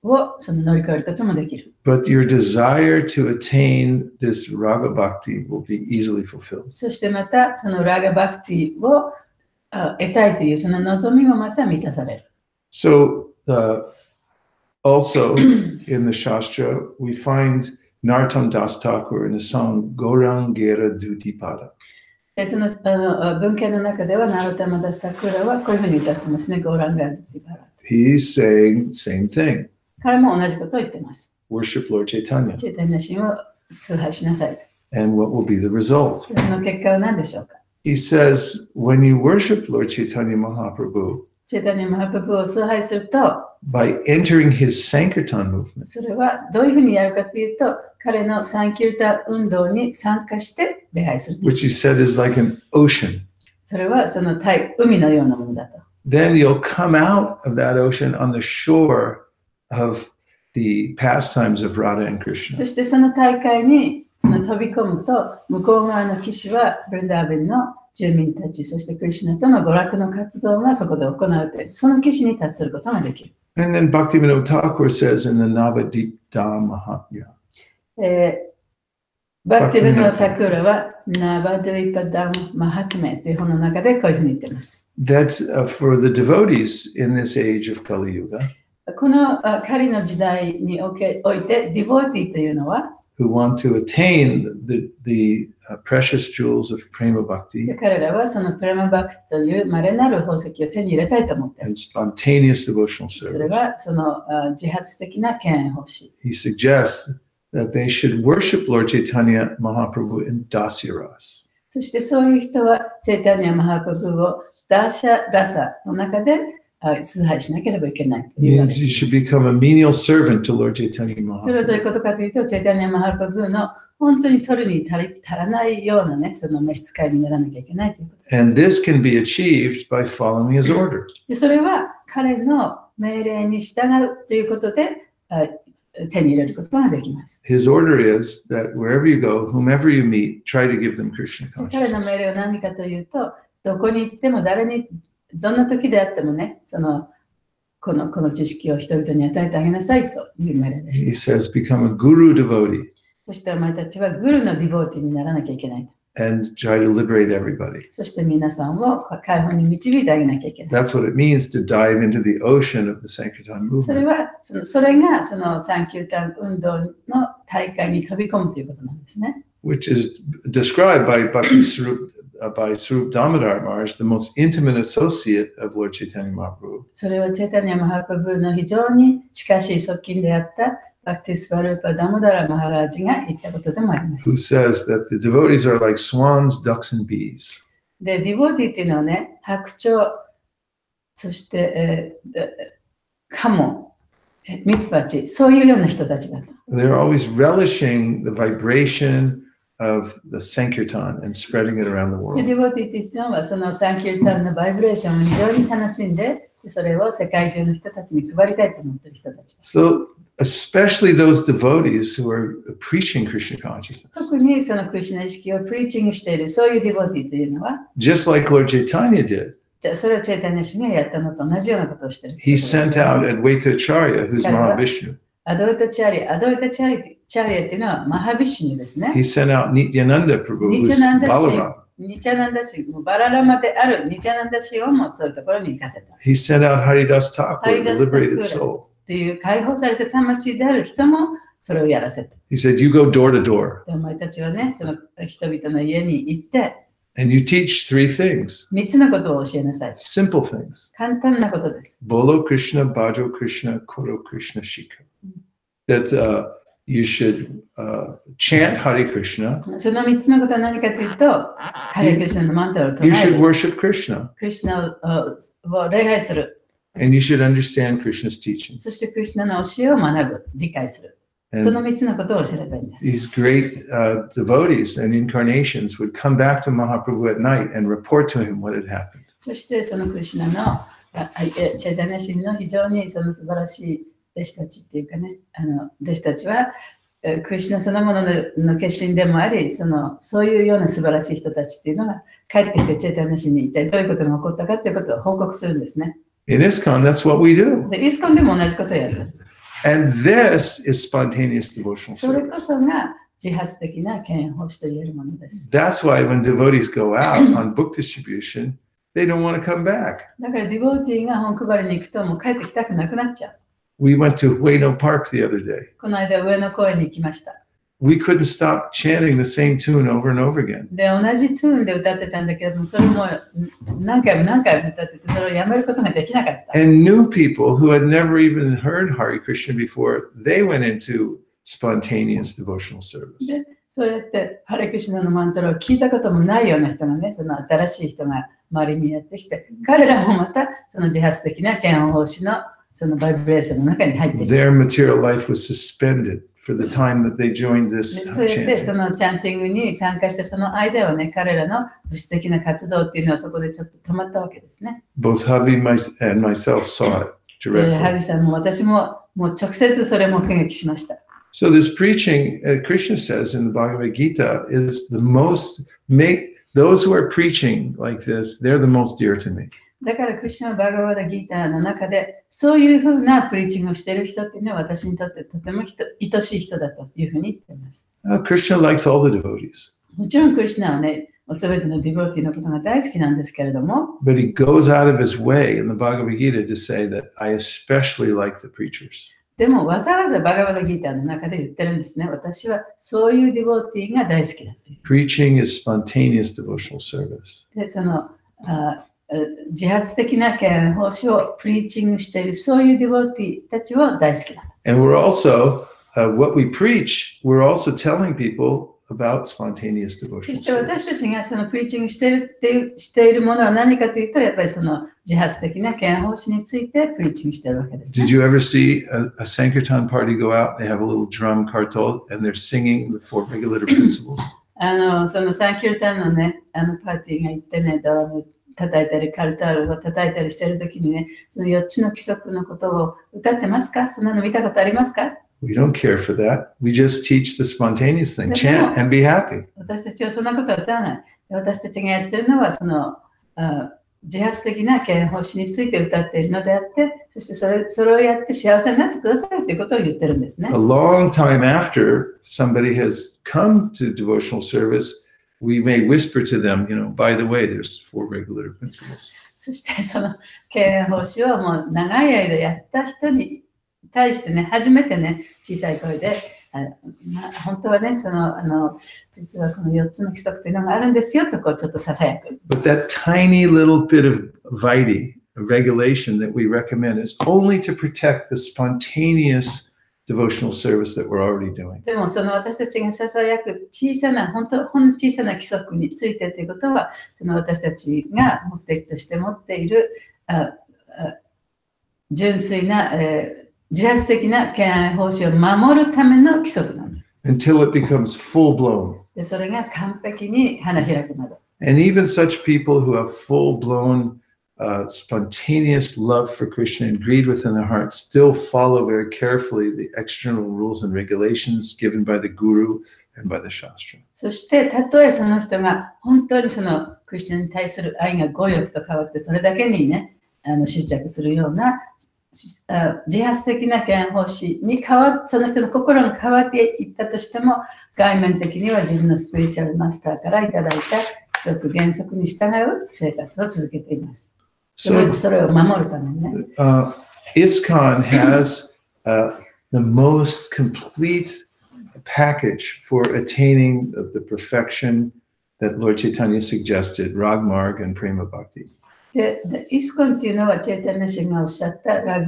をその乗り越えることもできる。But your desire to attain this raga bhakti will be easily fulfilled. そしてまた、そのラガバクティを得たいというその望みもまた満たされる。So, also in the Shastra, we find Narottam Das Thakur in the song Gaurangera Dutipada. その文献の中では、ナロタマダスタクラはこういうふうに歌ってますね、ゴーランガーディティパラ。He's saying the same thing. 彼も同じことを言っています。Worship Lord Chaitanya. チェタニア神を崇拝しなさい。And what will be the result? その結果は何でしょうか。He says, when you worship Lord Chaitanya Mahaprabhu, チェタニアマハプラブを崇拝すると、by entering his Sankirtan movement, それはどういうふうにやるかというと、彼のサンキュルタ運動に参加して礼拝する。which he said is like an ocean, それはその海のようなものだと。then you'll come out of that ocean on the shore of the pastimes of Radha and そ Krishna. してその大会に飛び込むと、向こう側の岸はブリンダーベンの住民たち、そしてクリシュナとの娯楽の活動がそこで行われて、その岸に達することができる。And then Bhaktivinoda Thakur says in the Navadipta Mahatmya, バクティブのタクーラはナバドゥイパダムマハトメという本の中でこういうふうに言っています。that's for the devotees in this age of Kali Yuga この狩りの時代において、ディボーティーというのは、who want to attain the precious jewels of Prema Bhakti 彼らはそのプレマバクトという稀なる宝石を手に入れたいと思っている。 and spontaneous devotional それ service. はその自発的な敬愛奉仕。He suggests that they should worship Lord Chaitanya Mahaprabhu in Dasya Ras. そしてそういう人は、チェイタニア・マハプラブをダーシャ・ラサの中で崇拝しなければいけないというわけ Means で you す。 should become a menial servant to Lord Chaitanya それはどういう Mahaprabhu. ことかというと、チェイタニア・マハプラブの本当に取るに足らないようなね、その召使いにならなきゃいけないということです。 And this can be achieved by following his order. でそれは彼の命令に従うということで手に入れることができます。 His order is that wherever you go, whomever you meet, try to give them Krishna 彼の consciousness. 命令は何かというと、どこに行っても誰に、どんな時であってもね、この知識を人々に与えてあげなさいという命令で He す。 says, become a guru devotee そしてお前たちはグルのディボーティにならなきゃいけない。 and try to liberate everybody. そして皆さんを解放に導いてあげなきゃいけない。 That's what it means to dive into the ocean of the Sankirtan それ movement. はそれがそのサンキュータン運動の大会に飛び込むということなんですね。 Which is described by by Swarup Damodar Maharaj, the most intimate associate of Lord Chaitanya Mahaprabhu. それはチェタニア・マハプラブの非常に近しい側近であったバクティス・バルーパ・ダモダラ・マハラージが言ったことでもありま Who す。 says that the devotees are like swans, ducks, and bees. で、ディボーティーっていうのはね、白鳥、そして、カモ、ミツバチ、そういうような人たちだと。 They're always relishing the vibration of the Sankirtan and spreading it around the で、デ world. ィボーティーっていうのはそのサンキュータンのバイブレーションを非常に楽しんで、それを世界中の人たちに配りたいと思っている人たちだ。 So, especially those devotees who are preaching Krishna consciousness, 特にそのクリシュナ意識をプリーチングしている、そういうディボーティーというのは、 just like Lord Chaitanya did. じゃあそれをチェイタニア氏がやったのと同じようなことをしている。 He sent out Advaita Acharya, who's Mahavishnu. アドイタチャリアっていうのはマハビッシュニですね。 He sent out Nityananda Prabhu, ニ who's チャナンダ氏 Balaram. ニチャナンダ氏、バララマであるニチャナンダ氏をもそういうところに行かせた。 He sent out Haridas Thakur, the Haridas liberated Thakur. soul. という解放された魂である人もそれをやらせた。 He said, you go door to door でお前たちはね、その人々の家に行って、 and you teach three things, 3つのことを教えなさい。 simple things. 簡単なことです。 Bolo Krishna, Bhajo Krishna, Koro Krishna Shikha. That you should chant Hare Krishna. その3つのことは何かというと、ハレクリシュナのマンタを唱 You え should る。 worship Krishna. クリシュナを礼拝する。 And you should understand Krishna's teachings. そしてクリシュナの教えを学ぶ、理解する。その And 3つのことを教えればいいんです。 these great devotees and incarnations would come back to Mahaprabhu at night and report to him what had happened. そしてそのクリシュナのチェイタニア神の非常にその素晴らしい弟子たちっていうかね、弟子たちはクリシュナそのものの決心でもあり、そういうような素晴らしい人たちっていうのが帰ってきてチェイタニア神に一体どういうことが起こったかっていうことを報告するんですね。 In ISKCON, that's what we do. で、イスコンでも同じことをやる。 And this is spontaneous devotional それ service. こそが自発的な敬愛奉仕と言えるものです。 That's why when devotees go out on book distribution, they don't want to come back. だからディボーティーが本配りに行くともう帰ってきたくなくなっちゃう。We went to Ueno Park the other day, この間上野公園に行きました。we couldn't stop chanting the same tune over and over again. で、同じトゥーンで歌ってたんだけども、それも何回も何回も歌ってて、それをやめることができなかった。 And new people who had never even heard Hare Krishna before, they went into spontaneous devotional service. で、そうやってハレクシナのマントラを聞いたこともないような人がね、その新しい人が周りにやってきて、彼らもまたその自発的な嫌悪奉仕のそのバイブレーションの中に入っている。 Their material life was suspended for the time that they joined で this そうやってそ chanting. のチャンティングに参加したその間はね、彼らの物質的な活動っていうのはそこでちょっと止まったわけですね。 Both Havi and myself saw it で、ハ directly. ビさんも私ももう直接それを目撃しました。 So this preaching, Krishna says in the Bhagavad Gita, is the most, those who are preaching like this, they're the most dear to me. だからクリシュナバガワダギーターの中でそういうふうなプリーチングをしている人っていうのは私にとってとても愛しい人だというふうに言っています。 Krishna likes all the devotees, もちろんクリシュナはね、すべてのディボーティーのことが大好きなんですけれども、 but he goes out of his way in the Bhagavad Gita to say that I especially like the preachers. でもわざわざバガワダギーターの中で言ってるんですね。私はそういうディボーティーが大好きだという。 Preaching is spontaneous devotional service. で、その自発的な敬愛奉仕をプリーチングしているそういうディボーティーたちは大好きだ。 And we're also, what we preach, we're also telling people about spontaneous そ devotional して私 service. たちがそのプリーチングしているものは何かというと、やっぱりその自発的な敬愛奉仕についてプリーチングしているわけです、ね。 Did you ever see a Sankirtan party go out? They have a little drum kartal and they're singing the four regulative principles. そのサンキュルタンのね、パーティーが行ってね、ドラム叩いたり、カルタールを叩いたりしているときにね、その4つの規則のことを歌ってますか？そんなの見たことありますか？ We don't care for that. We just teach the spontaneous thing. Chant and be happy. 私たちはそんなことは歌わない。私たちがやっているのは、その自発的な敬愛奉仕について歌っているのであって、そしてそれをやって幸せになってくださいということを言ってるんですね。 A long time after somebody has come to devotional service, we may whisper to them, by the way, there's four regulative principles. そしてその敬愛奉仕をもう長い間やった人に対してね、初めてね、小さい声で、本当はね、実はこの4つの規則というのがあるんですよとこうちょっとささやく。 But that tiny little bit of vitae, a regulation that we recommend is only to protect the spontaneous devotional service that we're already doing. でもその私たちがささやく小さな、ほんの小さな規則についてということは、その私たちが目的として持っている純粋な、自発的な敬愛奉仕を守るための規則なんです。 Until it becomes full blown. でそれが完璧に花開くまで。 And even such people who have full blown spontaneous love for Krishna and greed within their hearts still follow very carefully the external rules and regulations given by the Guru and by the Shastra. そしてたとえその人が本当にそのクリスチャンに対する愛が強欲と変わってそれだけにね執着するような自発的な敬愛奉仕にその人の心が変わっていったとしても外面的には自分のスピリチュアルマスターからいただいた規則原則に従う生活を続けています。それを守るためにね。ISKCON has the most complete package for attaining the perfection that Lord Chaitanya suggested, Ragmarg and Prema Bhakti. で、イスコンっていうのはチェイタニア神がおっしゃったラ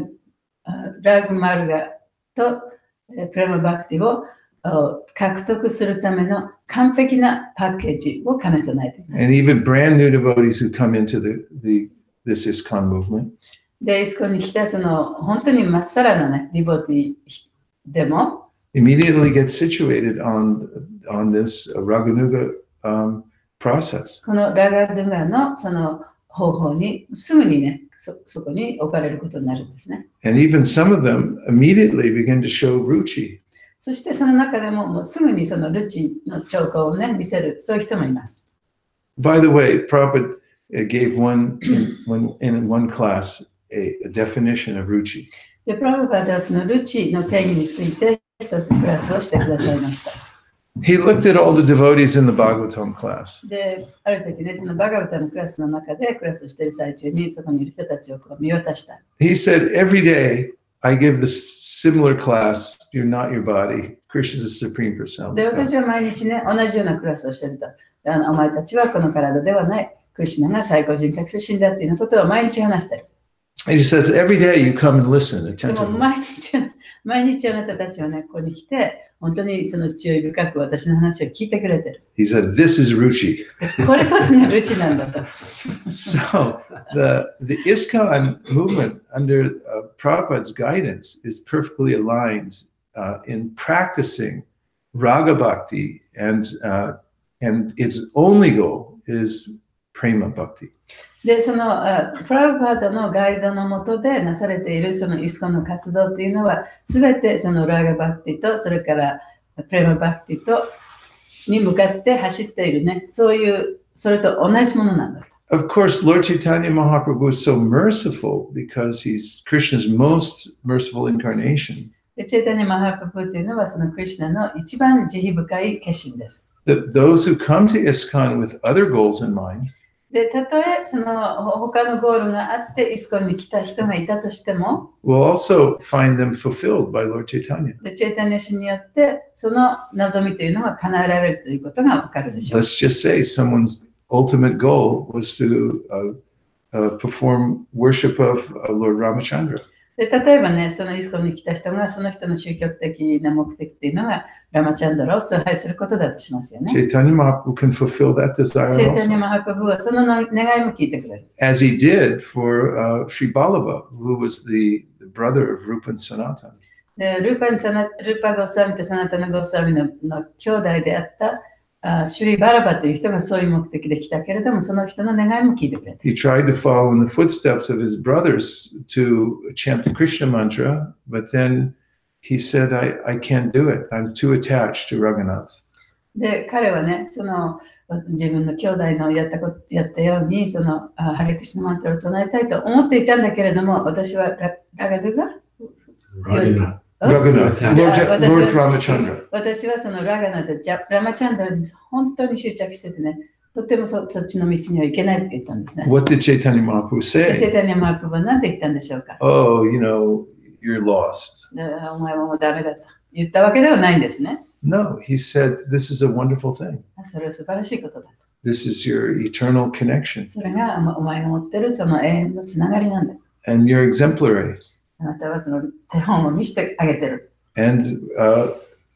グマルガとプレマバクティを獲得するための完璧なパッケージを兼ね備えています。And even brand new devotees who come into this ISKCON movement. で、イスコンに来たその本当にまっさらなね、ディボティでも immediately get situated on this Raganuga process. このラガヌガのその方法にすぐにね、そこに置かれることになるんですね。And even some of them immediately begin to show ruchi. そしてその中でももうすぐにそのルチの兆候をね、見せる、そういう人もいます。By the way, Prabhupada gave in one class a definition of ruchi. で、プラブパダはそのルチの定義について一つクラスをしてくださいました。He looked at all the devotees in the Bhagavatam class. で、ある時ね、そのバガバタのクラスの中でクラスをしている最中にそこにいる人たちをこう見渡した。He said, every day I give this similar class, You're Not Your Body. Krishna is the Supreme で、 Personality. 私は毎日ね、同じようなクラスをしてると。お前たちはこの体ではない。クリシュナが最高人格出身だっていうようなことを毎日話してる。And he says, every day you come and listen でも attentively. 毎日あなたたちはね、ここに来て、本当にその注意深く私の話を聞いてくれてる。He said, this is Ruchi. これこそね、ルチなんだと。So the ISKCON movement under Prabhupada's guidance is perfectly aligned in practicing Raga Bhakti, and its only goal is Prema Bhakti. で、そのプラブパーダのガイドの下でなされているそのイスコンの活動というのは、すべてそのラガバクティと、それからプレマバクティとに向かって走っているね、そういう、それと同じものなんだ。Of course, Lord Chaitanya Mahaprabhu is so merciful because he's Krishna's most merciful incarnation. で、チェイタニア・マハプラブというのはそのクリシュナの一番慈悲深い化身です。That those who come to ISKCON with other goals in mind, で、たとえその他のゴールがあってイスコンに来た人がいたとしても、will also find them fulfilled by Lord Chaitanya. でチェイタニア氏によってその望みというのが叶えられるということがわかるでしょう。Let's just say someone's ultimate goal was to perform worship of Lord Ramachandra. で例えばね、そのイスコンに来た人がその人の宗教的な目的っていうのがラマチャンドラを崇拝することだとしますよね。Chaitanya Mahaprabhu can fulfill that desire チェイタニア・ also. マハプラブはその願いも聞いてくれる。As he did for Sri Ballabha, who was the brother of Rupa and Sanatan. でルーパゴスワミとサナタナゴスワミの兄弟であったシュリ・バラバという人がそういう目的で来たけれども、その人の願いも聞いてくれた。He tried to follow in the footsteps of his brothers to chant the Krishna mantra, but then he said, I can't do it. I'm too attached to Raghunath. で、彼はね、その自分の兄弟のやったように、そのハレクシナマントラを唱えたいと思っていたんだけれども、私はラガドがRaghunath, Lord Ramachandra. 私はそのラガナとラマチャンドラに本当に執着しててね、とてもそっちの道には行けないって言ったんですね。What did Chaitanya Mahaprabhu チェ say? タニア・マハプラブは何て言ったんでしょうか。 Oh, you know, you're lost. お前はもうダメだと言ったわけではないんですね。No, he said, this is a wonderful thing. それは素晴らしいことだ。 This is your eternal connection. それがお前が持ってるその永遠のつながりなんだ。 And you're exemplary. あなたはその手本を見せてあげてる。And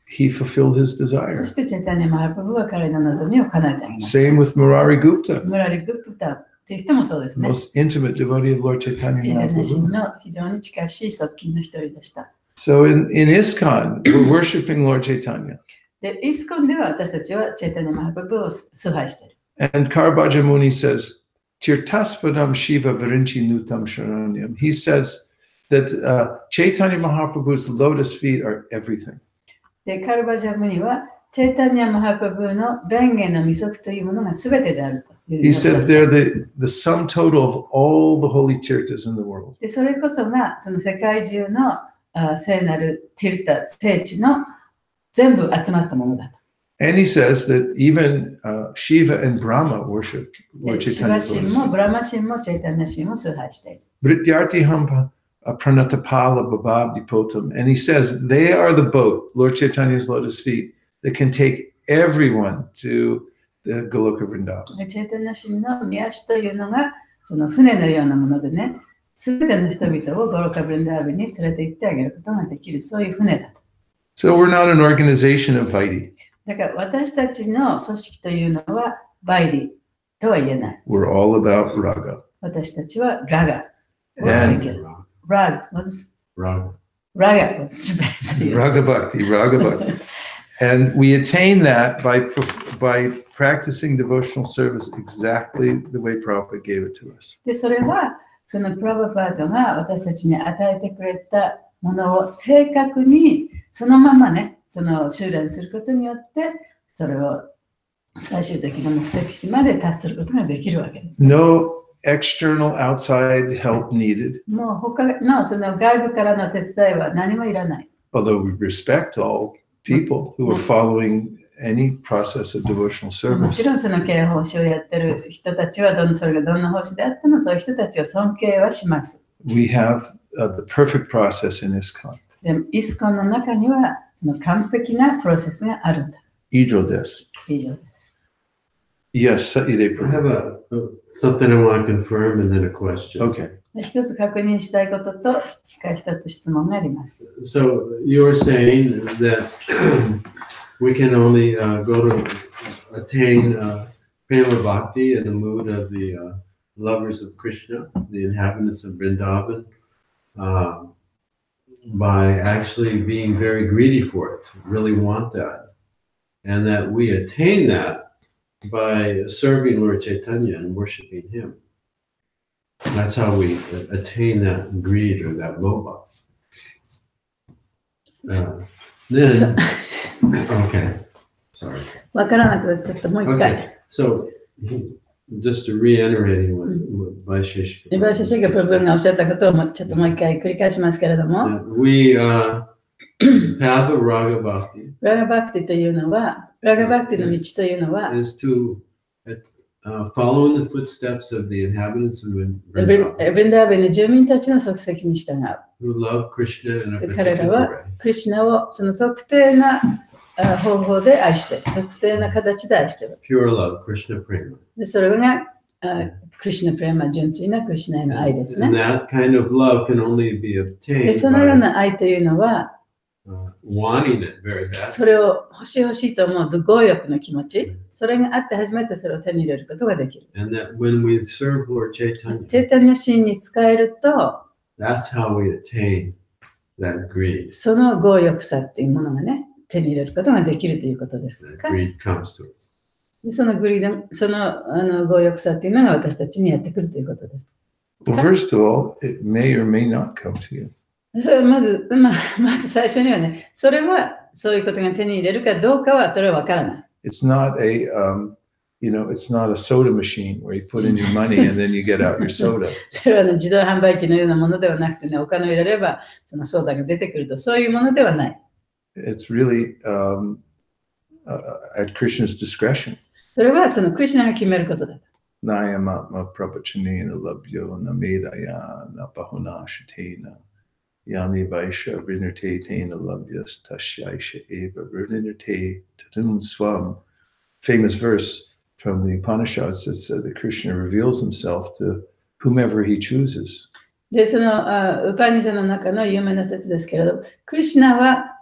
he fulfilled his そ desire. してチェタニア・マハプラブは彼の望みを叶えてあげます。 Same with Murari Gupta, ムラリ・グップタっていう人もそうですね。 most intimate devotee of Lord チ Chaitanya ェタニア氏 Mahaprabhu. の非常に近しい側近の一人でした。 So in ISKCON, we're worshiping Lord Chaitanya. で、イスコンでは私たちはチェタニア・マハプラブを崇拝している。 And Karabhaja Muni says, Tirtaspadam Shiva Virinchi Nutam Sharanyam. He says that Chaitanya Mahaprabhu's lotus feet are everything. で、カルバジャムにはチェタニア・マハプラブの蓮華の弥足というものが全てであるという。 He said they're the sum total of all the holy tirtas in the world. で、それこそがその世界中の聖なるティルタ、聖地の全部集まったものだと。 And he says that even Shiva and Brahma worship で Lord シバ Chaitanya's 神 lotus も feet. ブラマ神もチェタニア神も崇拝している。Vrityarti Hampa Pranatapala Bababdi Potam. And he says they are the boat, Lord Chaitanya's lotus feet, that can take everyone to the Goloka Vrindavan. でチェタニア神の御足というのがその船のようなものでね、すべての人々をゴロカブリンダービに連れて行ってあげることができる、そういう船だと。 So we're not an organization of Vaiti. だから私たちの組織というのはバイディとは言えない。 We're all about Raga. 私たちはラガ。 And Rag was Wrong. Raga was Japanese. Raga Bhakti. And we attain that by practicing devotional service exactly the way Prabhupada gave it to us. で、それはそのプラブパートが私たちに与えてくれたものを正確にそのままね、その修練することによってそれを最終的な目的地まで達することができるわけです。 No external outside help needed, もう他のその外部からの手伝いは何もいらない。 although we respect all people who are following any process of devotional も service. ちろんその敬奉師をやってる人たちはそれがどんな奉仕であってもそういう人たちを尊敬はします。 We have the perfect process in ISKCON. でも、イスコンの中にはその完璧なプロセスがあるんだ。以上です。以上です。Yes, I have something I want to confirm and then a question. Okay. 一つ確認したいことと、一つ質問があります。So you're saying that we can only go to attain prema bhakti in the mood of the lovers of Krishna, the inhabitants of Vrindavan, by actually being very greedy for it, really want that, and that we attain that by serving Lord Chaitanya and worshiping him. That's how we attain that greed or that lobha. Then, okay, sorry. わからなくなっちゃった。もう一回。 Okay, so just reiterating what Vaisesika. バイシェシカプラブがおっしゃったことをちょっともう一回繰り返しますけれども、 We path of Raga Bhakti ラガバクティというのは、ラガバクティの道というのは、 is to follow in the footsteps of the inhabitants of ブ Vrindavan リンダーベンの住民たちの足跡に従う。 who love Krishna in a 彼ら particular は way. クリシュナをその特定な方法で愛している。特定な形で愛している。 Pure love, Krishna prema. でそれがクリシュナプレマ、純粋なクリシュナへの愛ですね。 And that kind of love can only be で obtained そのよう by な愛というのは、 wanting it very badly. それを欲しいと思う強欲の気持ち、それがあって初めてそれを手に入れることができる。 And that when we serve Lord Chaitanya, チェイタニャシーンに使えると、 that's how we attain that greed. その強欲さっていうものがね、手に入れることができるということですか。 That greed comes to us. でそのグリード、その強欲さっていうのが私たちにやってくるということです。 Well, first of all, it may or may not come to you. それまず最初にはね、それはそういうことが手に入れるかどうかはそれはわからない。It's not a, it's not a soda machine where you put in your money and then you get out your soda. それはね、自動販売機のようなものではなくてね、お金を入れればそのソーダが出てくると、そういうものではない。It's really at Krishna's discretion. それはそのクリシュナが決めることだ。 Nayamatma prapachanena labhyo namedaya napahuna shatena yami vaisha vinerte tena labhyas tashaisha eva vinerte tatum swam. Famous verse from the Upanishads that said that Krishna reveals himself to whomever he chooses. で、そのウパニシャの中の有名な説ですけれど、クリシュナが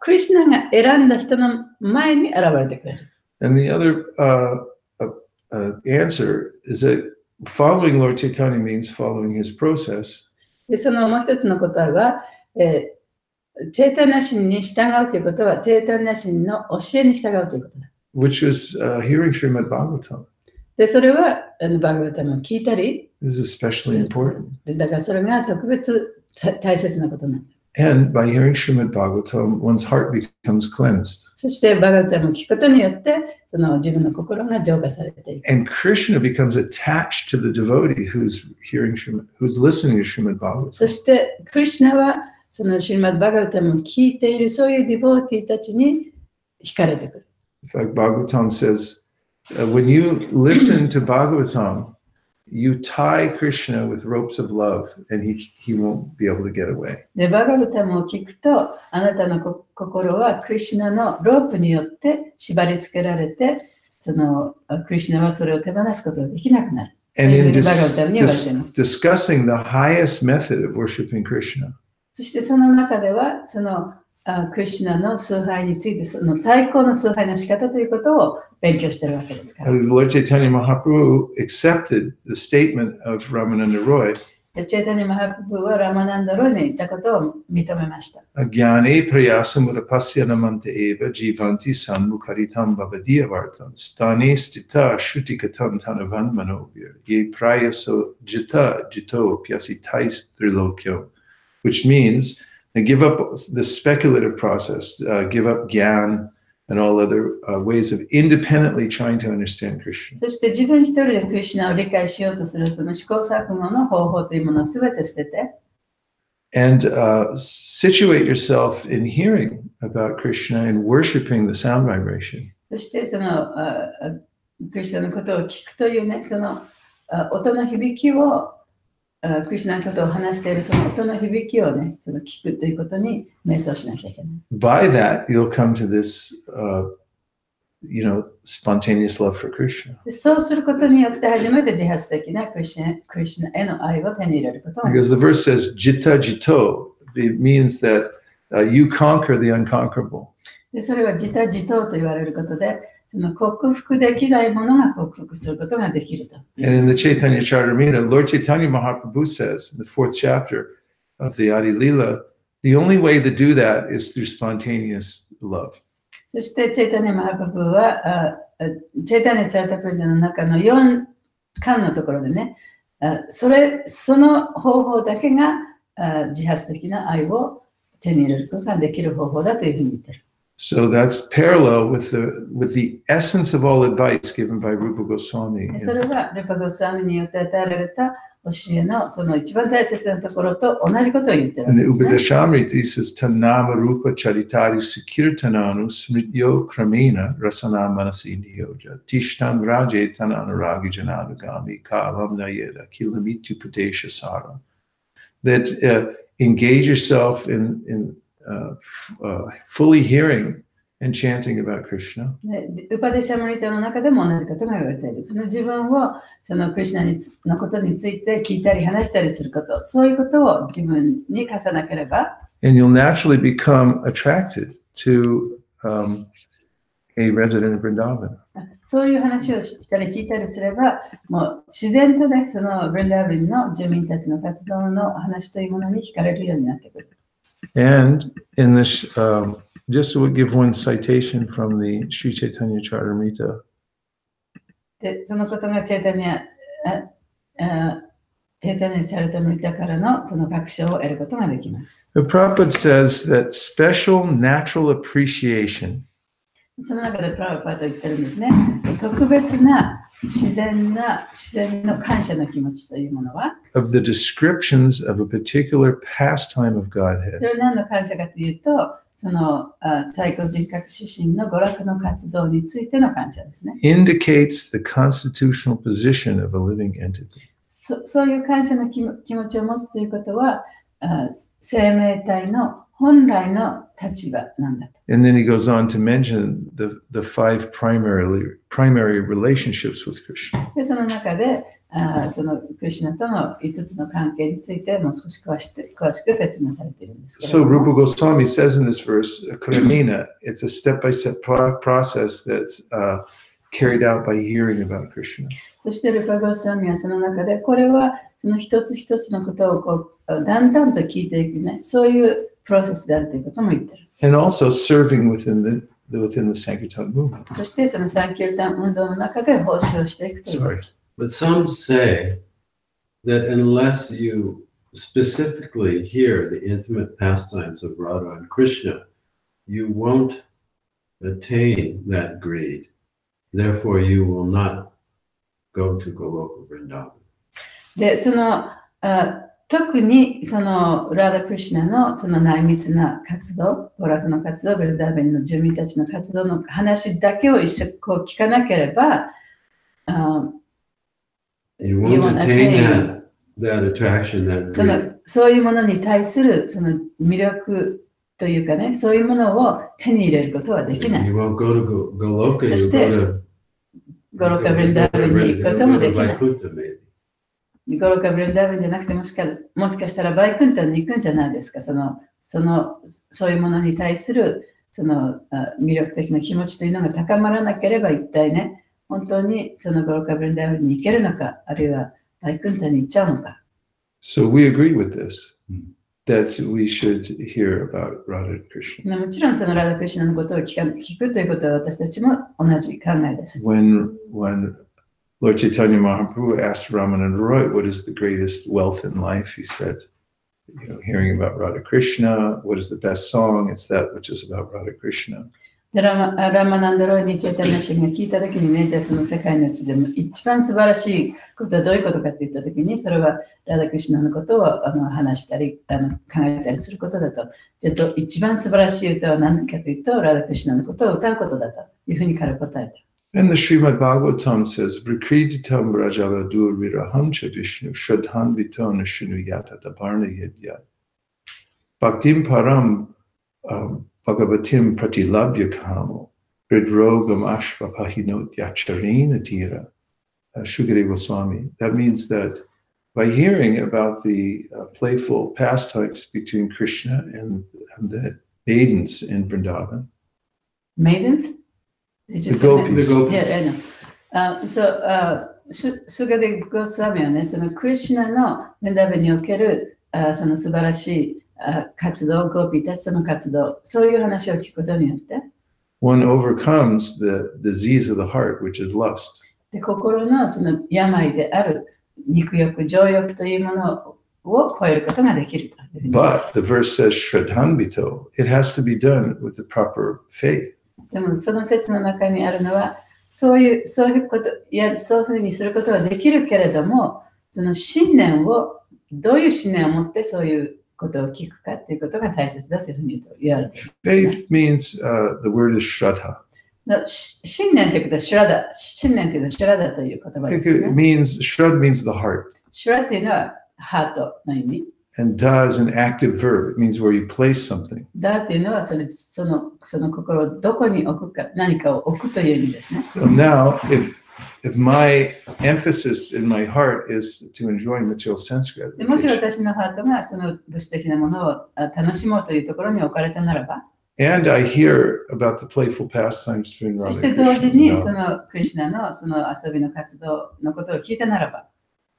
選んだ人の前に現れてくれる。 And the other answer is that following Lord Chaitanya means following his process. で、そのもう一つの答えは、チェイタニャシンに従うということは、チェイタニャシンの教えに従うということだ。 Which was hearing Srimad Bhagavatam. で、それはバグバタムを聞いたり、 This is especially important. でだからそれが特別大切なことなんだ。 And by hearing Srimad Bhagavatam, one's heart becomes cleansed. そしてバグバタムを聞くことによって、その自分の心が浄化されていく。 And Krishna becomes attached to the devotee who's listening to Srimad そ Bhagavatam. してクリシュナはそのシュリマッドバグバタムを聞いているそういうディボーティーたちに惹かれてくる。 In fact, Bhagavatam says, when you listen to Bhagavatam, you tie Krishna with ropes of love, and he won't be able to get away. で、バグバタムを聞くと、あなたの心はクリシュナのロープによって縛り付けられて、そのクリシュナはそれを手放すことができなくなる。 And in discussing the highest method of worshiping Krishna, そしてその中では、そのクリシュナの崇拝について、その最高の崇拝の仕方ということを勉強しているわけですから。Lord Chaitanya Mahaprabhu accepted the statement of Ramananda Roy. チェイタニ・マハプブはラマナンダロに言ったことを認めました。 Agyane prayasamudapasya namanta eva jivanti sanmukaritam bhavadiyavartam stane stita shrutikatam tanavan manovir ye prayaso jita jito pyasitais trilokyo, which means give up the speculative process, give up gyan and all other ways of independently trying to understand Krishna. そして自分一人でクリシュナを理解しようとするその試行錯誤の方法というものをすべて捨てて、 And situate yourself in hearing about Krishna and worshiping the sound vibration. そしてそのクリシュナのことを聞くというね、その音の響きをクリシュナのことを話しているその音の響きをね、その聞くということに瞑想しなきゃいけない。By that, you'll come to this, spontaneous love for Krishna. でそうすることによって初めて自発的なクリシュナへの愛を手に入れることができ Because the verse says, Jita Jito. It means that you conquer the unconquerable. でそれは自他自党と言われることで、その克服できないものが克服することができると。And in the Chaitanya Charitamrita, Lord Chaitanya Mahaprabhu says in the 4th chapter of the Adi Lila, the only way to do that is through spontaneous love. そしてチェイタニャ・マハプブは、チェイタニャ・チャータプリダの中の4巻のところでね、その方法だけが自発的な愛を手に入れることができる方法だというふうに言ってる。So that's parallel with the essence of all advice given by Rupa Goswami. それはルパゴスワミによって与えられた教えのその一番大切なところと同じことを言ってるん In で the すね。Upadeshamrita, he says, Tanama Rupa Charitari Sukirtananu Smrityo Kramena Rasana Manasi Niyoja Tishtan Raje Tananaragi Janadagami Kalam Nayeda Kilamitu Padesha Sara. That engage yourself in fully hearing and chanting about Krishna. ウパデシャムリタの中でも同じことが言われている。その自分をそのクリシュナのことについて聞いたり話したりすること、そういうことを自分に課さなければ、And you'll naturally become attracted to a resident of Vrindavan. そういう話をしたり聞いたりすれば、もう自然とね、そのブリンダービンの住民たちの活動の話というものに惹かれるようになってくる。And in this, just to give one citation from the Sri Chaitanya Charitamrita. で、そのことがチェイタニャ・チャリタムリタからのその確証を得ることができます。The Prabhupada says that special natural appreciation その中でプラブパート言ってるんですね。特別な自然の感謝の気持ちというものは、of the descriptions of a particular pastime of そ Godhead れは何の感謝かというと、その最高人格指針の娯楽の活動についての感謝ですね。indicates the constitutional position of a living entity. そういう感謝の気持ちを持つということは、生命体の本来の立場なんだと。And then he goes on to mention the 5 primary relationships with Krishna. でその中でそのクリシュナとの5つの関係についてもう少し詳しく説明されているんですけれ So ども。 Rupa Goswami says in this verse, Kramena, it's a step-by-step process that's carried out by hearing about Krishna. そしてルパゴスワミはその中で、これはその一つ一つのことをこうだんだんと聞いていくね、そういうプロセスであるということも言ってる。And also serving within the Sankirtan movement. そしてそのサンキュルタン運動の中で奉仕をしていくという。Sorry. But some say that unless you specifically hear the intimate pastimes of Radha and Krishna, you won't attain that greed. Therefore, you will not go to Goloka Vrindavan. で、その特にそのラーダ・クリシュナのその内密な活動、娯楽の活動、ブリンダーベンの住民たちの活動の話だけを一緒にこう聞かなければ、You won't attain that attraction, that その greed. そういうものに対するその魅力というかね、そういうものを手に入れることはできない。 You won't go to Goloka, you そして go to ゴロカ・ブリンダーベンに行くこともできない。 Vaikuntha maybe. ゴロカ・ブリンダーベンじゃなくてもしかしたらバイクンタンに行くんじゃないですか。そういうものに対するその魅力的な気持ちというのが高まらなければ一体ね、本当にそのゴロカ・ブリンダーベンに行けるのか、あるいはバイクンタンに行っちゃうのか。So we agree with this, that we should hear about Radha and Krishna. もちろんそのラダ・クリシュナのことを聞くということは私たちも同じ考えです。When Lord Chaitanya Mahaprabhu asked Ramananda Roy, what is the greatest wealth in life? He said, hearing about Radha Krishna. What is the best song? It's that which is about Radha Krishna. でラマナンドロイにチェタニャシンが聞いたときにね、じゃあその世界のうちでも一番素晴らしいことはどういうことかって言ったときに、それはラダ・クリシュナのことを話したり考えたりすることだと。じゃあ一番素晴らしい歌は何かというと、ラダ・クリシュナのことを歌うことだというふうに彼は答えた。And the Srimad Bhagavatam says, Vrikrititam Rajavadur Viraham cha Vishnu Shadhan Vitona Shinuyata Dabarna Yedya. Bhaktim Param Bhagavatim Pratilabhya Kamo Hridrogam Ashvapahinot Yacharina Tira. Shukadeva Goswami. That means that by hearing about the playful pastimes between Krishna and the maidens in Vrindavan. Maidens? The gopis. Yeah, I know. Shukadeva Goswami はね、そのクリシュナのヴィンダバンにおけるその素晴らしい活動、ゴーピーたちとの活動、そういう話を聞くことによって、one overcomes the disease of the heart, which is lust. で心のその病である肉欲、情欲というものを超えることができると。But the verse says Shraddhanbito. It has to be done with the proper faith. でもその説の中にあるのは、そういうこと、そういうふうにすることはできるけれども、その信念を、どういう信念を持ってそういうことを聞くかということが大切だというふうに言われています、ね。Faith means the word is Shraddha. 信念ということはシュラダ。信念というのはシュラダという言葉です、ね。Shrad means the heart. シュラというのはハートの意味。And da is an active verb. It means where you place something. だというのはその心をどこに置くか、何かを置くという意味ですね。So now, if my emphasis in my heart is to enjoy material sense もし gratification, 私のハートがその物質的なものを楽しもうというところに置かれたならば、and I hear about the playful pastimes between そ Radha して and 同時にそ Krishna, のクリシュナのその遊びの活動のことを聞いたならば、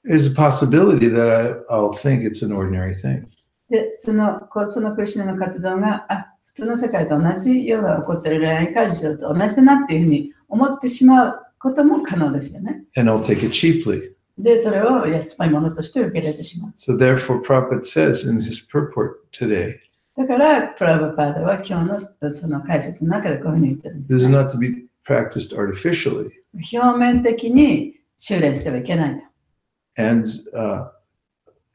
there's a possibility that I'll think it's an ordinary thing. でそのクリシュナの活動が普通の世界と同じような起こっている恋愛感情と同じだなっていうふうに思ってしまうことも可能ですよね。And I'll take it cheaply. で、それを安っぽいものとして受け入れてしまう。So therefore, Prabhupada says in his purport today, だから、プラブパーダは今日のその解説の中でこういうふうに言ってるんです、 this is ね。 not to be practiced artificially. 表面的に修練してはいけないと。And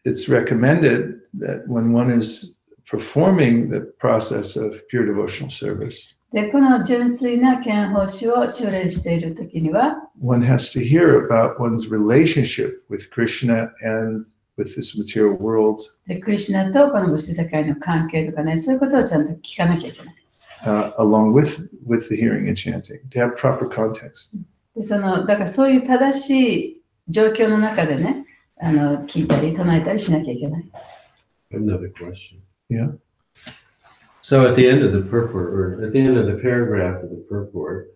it's recommended that when one is performing the process of pure devotional service, で、この純粋な献奉仕を修練しているときには、one has to hear about one's relationship with Krishna and with this material world, でクリシュナとこの物質世界の関係とかね、そういうことをちゃんと聞かなきゃいけない。along with the hearing and chanting, to have proper context. でだからそういう正しい状況の中でね、聞いたり唱えたりしなきゃいけない。Another question. Yeah. So at the end of the purport, or at the end of the paragraph of the purport,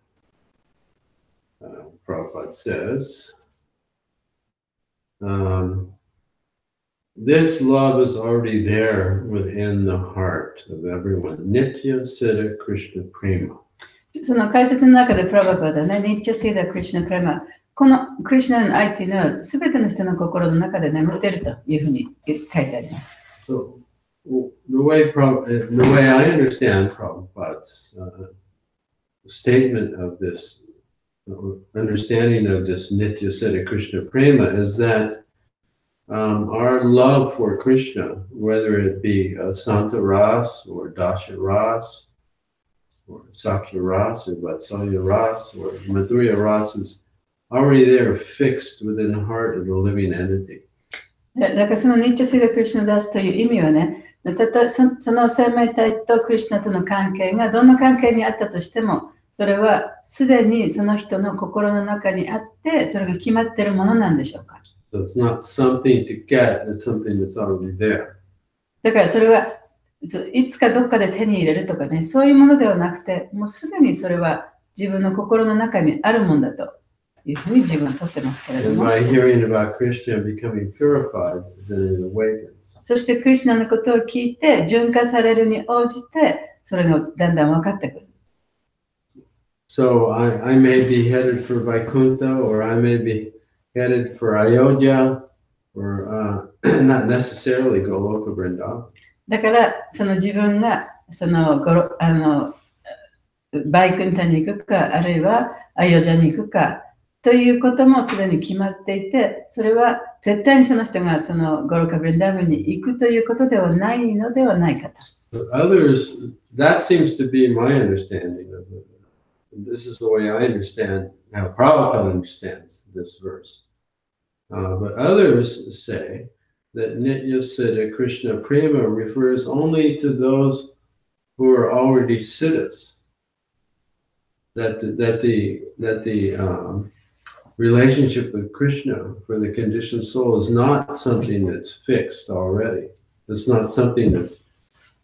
Prabhupada says, this love is already there within the heart of everyone. Nitya Siddha Krishna Prema. その解説の中でプラバパダね、ニッチャシーダクリシュナプレマ、このクリシュナの愛っていうのはすべての人の心の中で眠っているというふうに書いてあります。So the way I understand Prabhupada's statement of this, understanding of this Nitya Siddha Krishna Prema is that our love for Krishna, whether it be Santa Ras or Dasha Ras, or Sakya Ras or Vatsalya Ras or Madhurya Ras, is already there fixed within the heart of the living entity. だからそのニッチャシーダクリシュナダスという意味はね、その生命体とクリシュナとの関係がどんな関係にあったとしても、それはすでにその人の心の中にあって、それが決まっているものなんでしょうか。So it's not something to get, it's something that's already there. だからそれはいつかどっかで手に入れるとかね、そういうものではなくて、もうすでにそれは自分の心の中にあるものだというふうに自分はとってますけれど And も。by hearing about Krishna becoming purified, then it awakens. そしてクリシュナのことを聞いて、純化されるに応じて、それがだんだん分かってくる。So I may be headed for Vaikuntha, or I may be headed for Ayodhya, or not necessarily Goloka Vrindavan. だから、その自分がバイクンタに行くか、あるいはアヨジャに行くかということもすでに決まっていて、それは絶対にその人がそのゴロカブリンダムに行くということではないのではないかと。Others, that seems to be my understanding of this is the way I understand how Prabhupada understands this verse. But others say that Nitya Siddha Krishna Prema refers only to those who are already siddhas. That the relationship with Krishna for the conditioned soul is not something that's fixed already. It's not something that's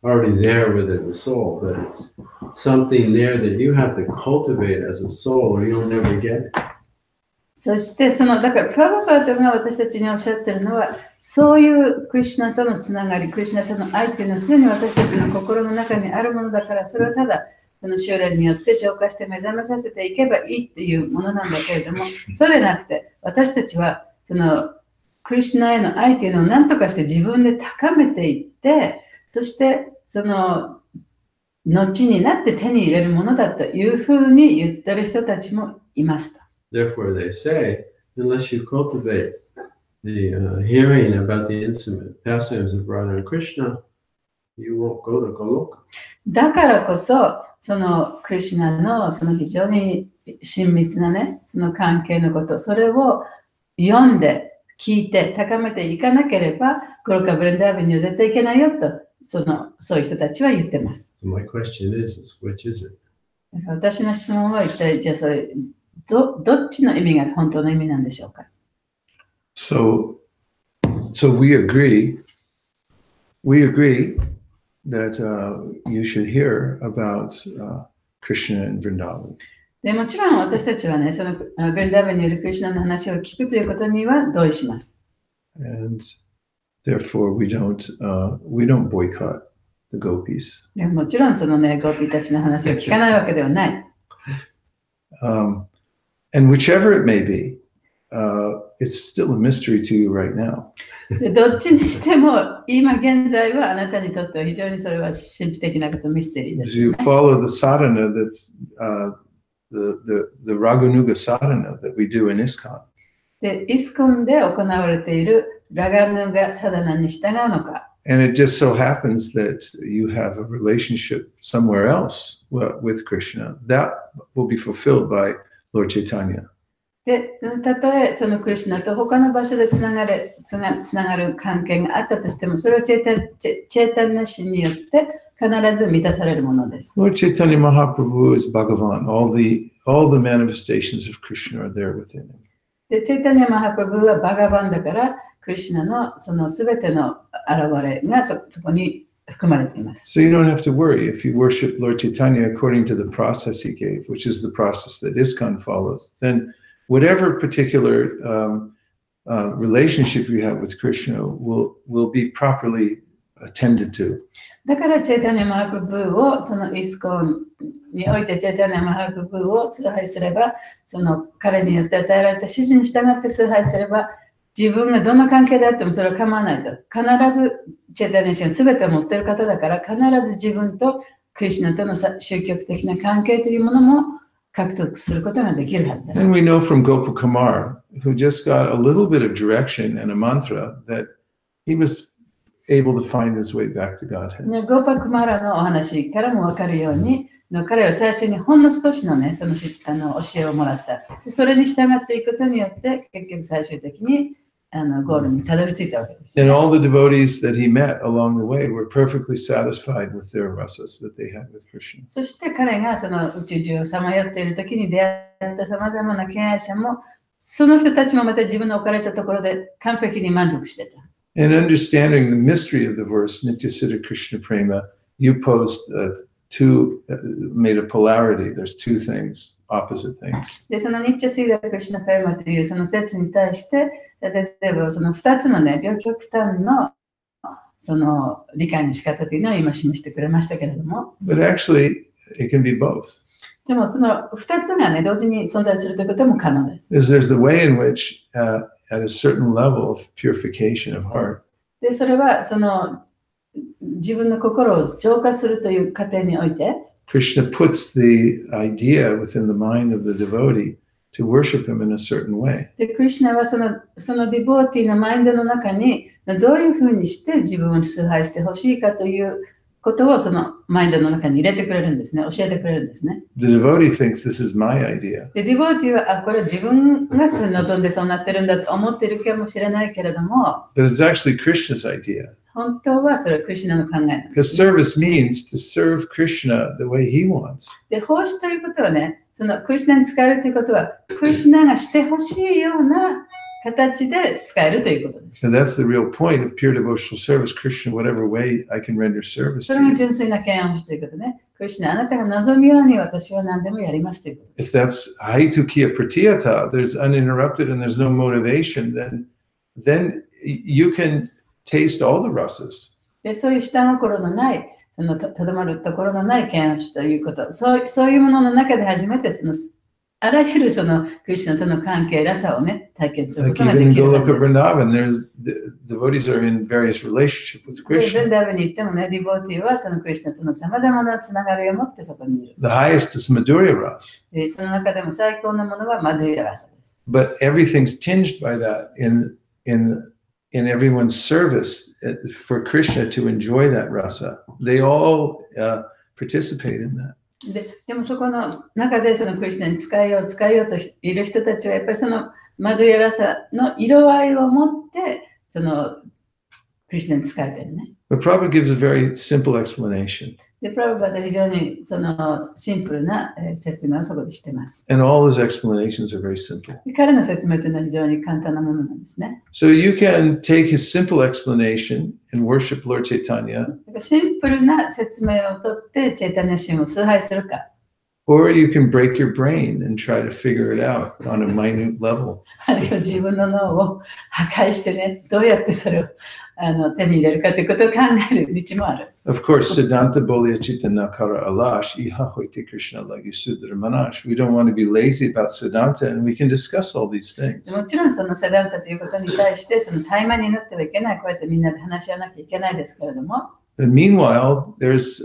already there within the soul, but it's something there that you have to cultivate as a soul or you'll never get it. そしてだからプラバパートが私たちにおっしゃってるのは、そういうクリシュナとのつながり、クリシュナとの愛っていうのはすでに私たちの心の中にあるものだから、それをただその修練によって浄化して目覚めさせていけばいいっていうものなんだけれども、そうでなくて、私たちはそのクリシュナへの愛っていうのを何とかして自分で高めていって、そしてその後になって手に入れるものだというふうに言ってる人たちもいますと。Therefore, they say, unless you cultivate the hearing about the intimate pastimes of Radha and Krishna, you won't go to Goloka. だからこそ、そのクリシュナのその非常に親密なね、その関係のこと、それを読んで、聞いて、高めていかなければ、ゴロカブレンダービには絶対いけないよと、そういう人たちは言ってます。My question is, which is it? 私の質問は一体、じゃあそれ、どっちの意味が本当の意味なんでしょうか。So we agree that you should hear about Krishna and Vrindavan. でもちろん私たちはね、そのブリンダーバンによるクリシュナの話を聞くということには同意します。And therefore we don't boycott the gopis. でもちろんそのね、ゴーピーたちの話を聞かないわけではない。And whichever it may be, it's still a mystery to you right now. でどっちにしても、今現在はあなたにとっては非常にそれは神秘的なこと、ミステリーです、ね。You follow the sadhana that's the Raganuga sadhana that we do in ISKCON. で、イスコンで行われているラガヌガサダナに従うのか。And it just so happens that you have a relationship somewhere else with Krishna. That will be fulfilled by Lord Chaitanya. で、たとえそのクリシュナと他の場所でつながる関係があったとしても、それはチェータンナシによって必ず満たされるものです。Lord Chaitanya Mahaprabhu is Bhagavan. All the manifestations of Krishna are there within him. で、チェータニャマハプラブはバガバンだから、クリシュナのそのすべての現れがそこに含まれています。So you don't have to worry if you worship Lord Chaitanya according to the process he gave, which is the process that ISKCON follows. Then whatever particular relationship you have with Krishna will be properly attended to. だからチェータニャマハプラブをそのイスコンにおいてチェータニャマハプラブを崇拝すれば、その彼によって与えられた指示に従って崇拝すれば、自分がどんな関係であってもそれは構わないと。必ずチェータニャシンを全て持っている方だから、必ず自分とクリシュナとの宗教的な関係というものも獲得することができるはずだ。And we know from Gopakumar, who just got a little bit of direction and a mantra, that he was able to find his way back to Godhead. ゴーパクマラのお話からも分かるように、彼は最初にほんの少しのね、その教えをもらった。それに従っていくことによって、結局最終的にゴールにたどり着いたわけです、ね。And all the devotees that he met along the way were perfectly satisfied with their rasas that they had with Krishna. そして彼がその宇宙中をさまよっている時に出会ったさまざまな敬愛者も、その人たちもまた自分の置かれたところで完璧に満足してた。And understanding the mystery of the verse, Nityasiddha Krishna Prema, you posed made a polarity. There's two things, opposite things. で、そのニッチャシーダクリシュナプレマというその説に対して、例えばその2つのね、両極端のその理解の仕方というのを今示してくれましたけれども。But actually, it can be both. でもその2つがね、同時に存在するということも可能です。There's the way in which, at a certain level of purification of heart, で、それはその自分の心を浄化するという過程において、Krishna puts the idea within the mind of the devotee to worship him in a certain way. で、クリシュナはそのディボーティーのマインドの中にどういうふうにして自分を崇拝してほしいかということをそのマインドの中に入れてくれるんですね。教えてくれるんですね。The devotee thinks this is my idea. で、ディボーティーは、これは自分がそれ望んでそうなってるんだと思っているかもしれないけれども、But it's actually Krishna's idea. 本当はそれはクリシュナの考えなんで Because す、ね。 service means to serve Krishna the way he wants. で、奉仕ということはね、そのクリシュナに使えるということは、クリシュナがしてほしいような形で使えるということです。And that's the real point of pure devotional service. Krishna, whatever way I can render service そ to れが you. 純粋な敬愛奉仕ということね。クリシュナ、あなたが望むように私は何でもやりますということ。 If that's haitukiya pratyata, there's uninterrupted and there's no motivation, then you can taste all the rasas. で、そういう下心のない、そのとどまるところのない敬愛奉仕ということ、そういうものの中で初めてそのあらゆるそのクリシュナとの関係らさをね、体験するこ Like とが even で in きるはず Goloka です。 Vrindavan, devotees are in various relationships with で、 Krishna. ブンダーブに行ってもね、ディボーティーはそのクリシュナとのさまざまなつながりを持ってそこにいる。 The highest is Madhurya Ras. で、その中でも最高のものはマドゥイララサです。 But everything's tinged by that in everyone's service for Krishna to enjoy that rasa. They all participate in that. でもそこの中でそのクリシュナに使えようといる人たちはやっぱりそのマドゥイララサの色合いを持ってそのクリシュナに使えてるね。 But Prabhupada gives a very simple explanation. で、プラブバで非常にそのシンプルな説明をそこでしています。 And all his explanations are very simple. で、彼の説明というのは非常に簡単なものなんですね。 So you can take his simple explanation and worship Lord Chaitanya, だからシンプルな説明をとってチェイタニア神を崇拝するか、 or you can break your brain and try to figure it out on a minute level. あるいは自分の脳を破壊してね、どうやってそれを手に入れるかということを考える道もある。 Of course, Siddhanta Bolya Chitta Nakara Alash, Iha Hoite Krishna Lagi Sudra Manash. We don't want to be lazy about Siddhanta, and we can discuss all these things. もちろんそのセダンタということに対してその怠慢になってはいけない。こうやってみんなで話し合わなきゃいけないですけれども、 And meanwhile, there's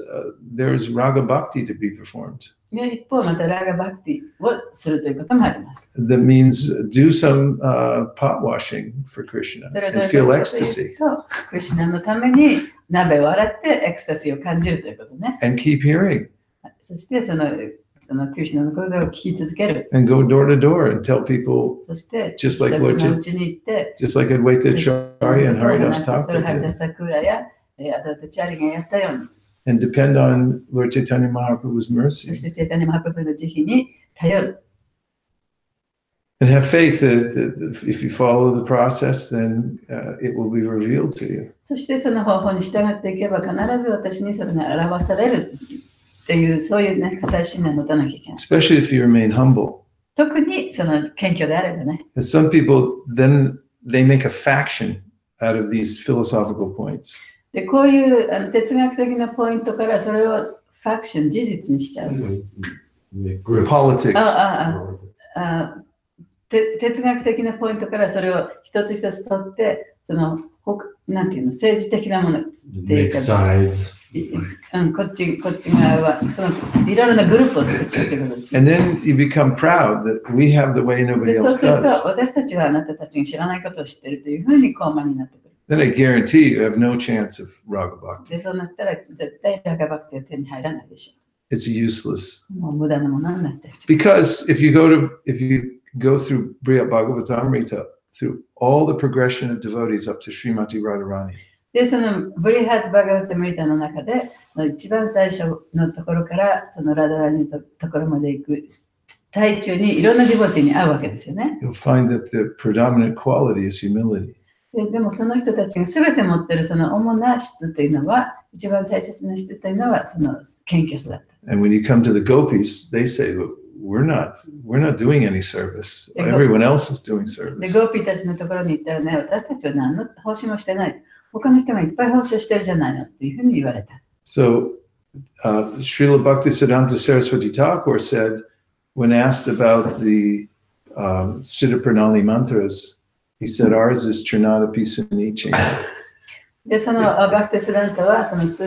Raga Bhakti to be performed. で一方またラーガバクティをするということもあります。 That means do some pot washing for Krishna それはどう and いうこ feel とかという ecstasy と、クリシュナのために鍋を洗ってエクスタシーを感じるということね。 and keep hearing そしてそのクリシュナのことを聞き続ける。 and go door to door and tell people, そして、 Just like 人 Lord のうちに行って、 just like Advaita Acharya and Haridas それ Thakur ハリダ did, サクーラやアダタチャリがやったように、 and depend on Lord Chaitanya Mahaprabhu's そ mercy してチェイタニマハプルの慈悲に頼る。 and have faith that if you follow the process, then it will be revealed to you. そしてその方法に従っていけば必ず私にそれが表されるっていう、そういうね、固い信念を持たなきゃいけない。 Especially if you remain humble. 特にその謙虚であればね。 And some people then they make a faction out of these philosophical points. で、こういう哲学的なポイントからそれをファクション、事実にしちゃう。 Groups. Politics. 哲学的なポイントからそれを一つ一つ取って、そのなんていうの、政治的なものっていう Make か、 sides. こっち側はそのいろいろなグループを作っちゃうということです。 And then you become proud that we have the way で、 nobody そう else すると does. 私たちはあなたたちに知らないことを知っているというふうに高慢になってくる。 Then I guarantee you have no chance of Raga Bhakti. で、そうなったら絶対ラガバクティは手に入らないでし It's useless. ょう。もう無駄なものになっちゃう。 Because if you go through Brihat Bhagavatamrita, through all the progression of devotees up to Srimati Radharani, で、そのブリハッド・バガバタ・ムリタの中で、一番最初のところから、そのラダラニのところまで行く最中にいろんなディボティに会うわけですよね。 you'll find that the predominant quality is humility. でもその人たちが全て持っているその主な質というのは、一番大切な質というのはその謙虚さだった。 And when you come to the gopis, they say, "Look, we're not doing any service. Everyone else is doing で、 service." ゴーピーたちのところに行ったらね、私たちは何の奉仕もしてない。他の人がいっぱい奉仕をしてるじゃないのっていうふうに言われた。 So Srila Bhaktisiddhanta Saraswati Thakur said, when asked about the Siddha Pranali mantras, he said, "Ours is Trinada Pisunichi." で、そのバクテスダンタは、そのス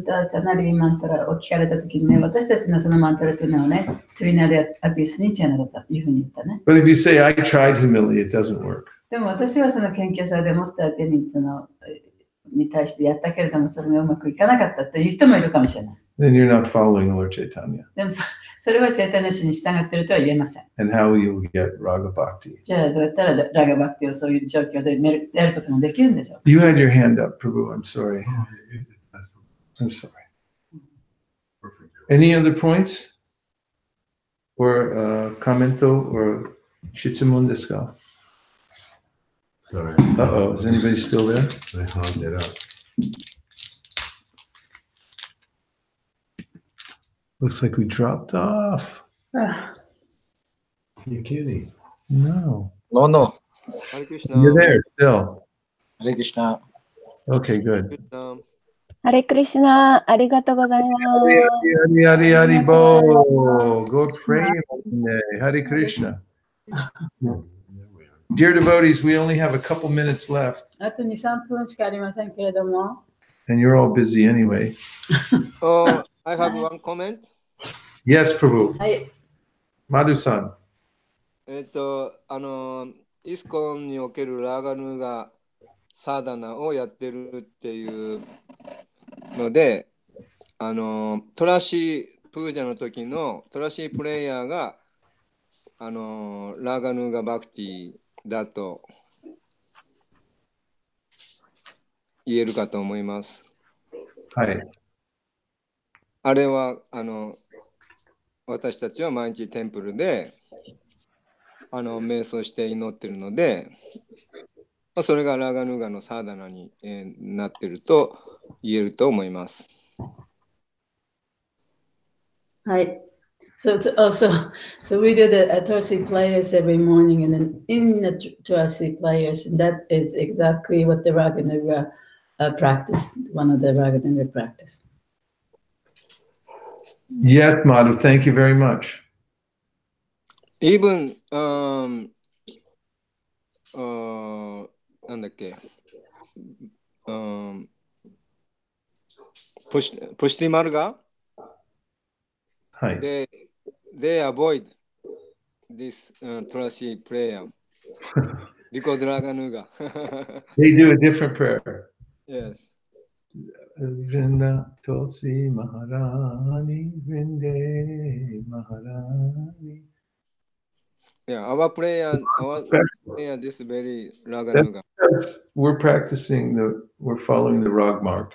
ダータナリーマントラを聞かれたときにね、私たちのそのマントラというのはね、トゥリナリアピスニチャナだというふうに言ったね。 But if you say, "I tried humility, it doesn't work." でも私はその謙虚さでもって相手にそのに対してやったけれども、それがうまくいかなかったという人もいるかもしれない。Then you're not following Lord Chaitanya. でもそれはチェイタニア氏に従っているとは言えません。And how you'll get Raga Bhakti. じゃあどうやったらラガバクティをそういう状況でやることができるんでしょうか。 You had your hand up, Prabhu. I'm sorry. I'm sorry. Any other points? Or commento or shitsumun desu ka? Sorry. Uh-oh, is anybody still there? I hogged it up. Looks like we dropped off. You kidding? No. No, no. Hare Krishna. You're there still. Hare Krishna. Okay, good. Krishna. ハレクリシナ、ありがとうございます。 Hari Hari Hari Bo. Go pray. Hare Krishna. Dear devotees, we only have a couple minutes left, あと2、3分しかありませんけれども、 and you're all busy anyway. Oh, I have one comment. Yes, Prabhu. はい、 Madhu-san. イスコンにおけるラーガヌーがサーダナをやってるっていうので、トラシープージャの時のトラシープレイヤーがラーガヌーガバクティだと言えるかと思います。はい。あれは私たちは毎日テンプルで瞑想して祈ってるので、それがラーガヌーガのサーダナに、なってると言えると思います。はい。So we do the Torsi players every morning, and then in the Torsi players, that is exactly what the Raganuga practice, one of the Raganuga practice. Yes, Madhu, thank you very much. Even なんだっけ、プシティマルガ、はい。they avoid this trashy prayer because Raganuga. They do a different prayer. Yes. Vrinda Tulsi Maharani, Vrinde Maharani. Yeah, our prayer this very Raganuga. We're following the rag mark.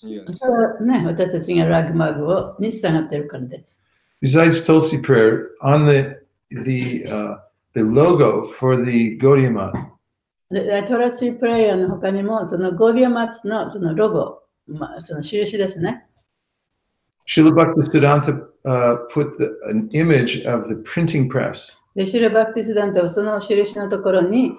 Yes. それはね、私たちがラグマグに従っているからです。Besides Tulsi prayer, on the logo for the Gaudiya Math, トラシープレイヤーの他にも、そのゴディアマツのそのロゴ、その印ですね。Srila Bhaktisiddhanta put an image of the printing press. で、シュラ・バクティスダンタはその印のところに、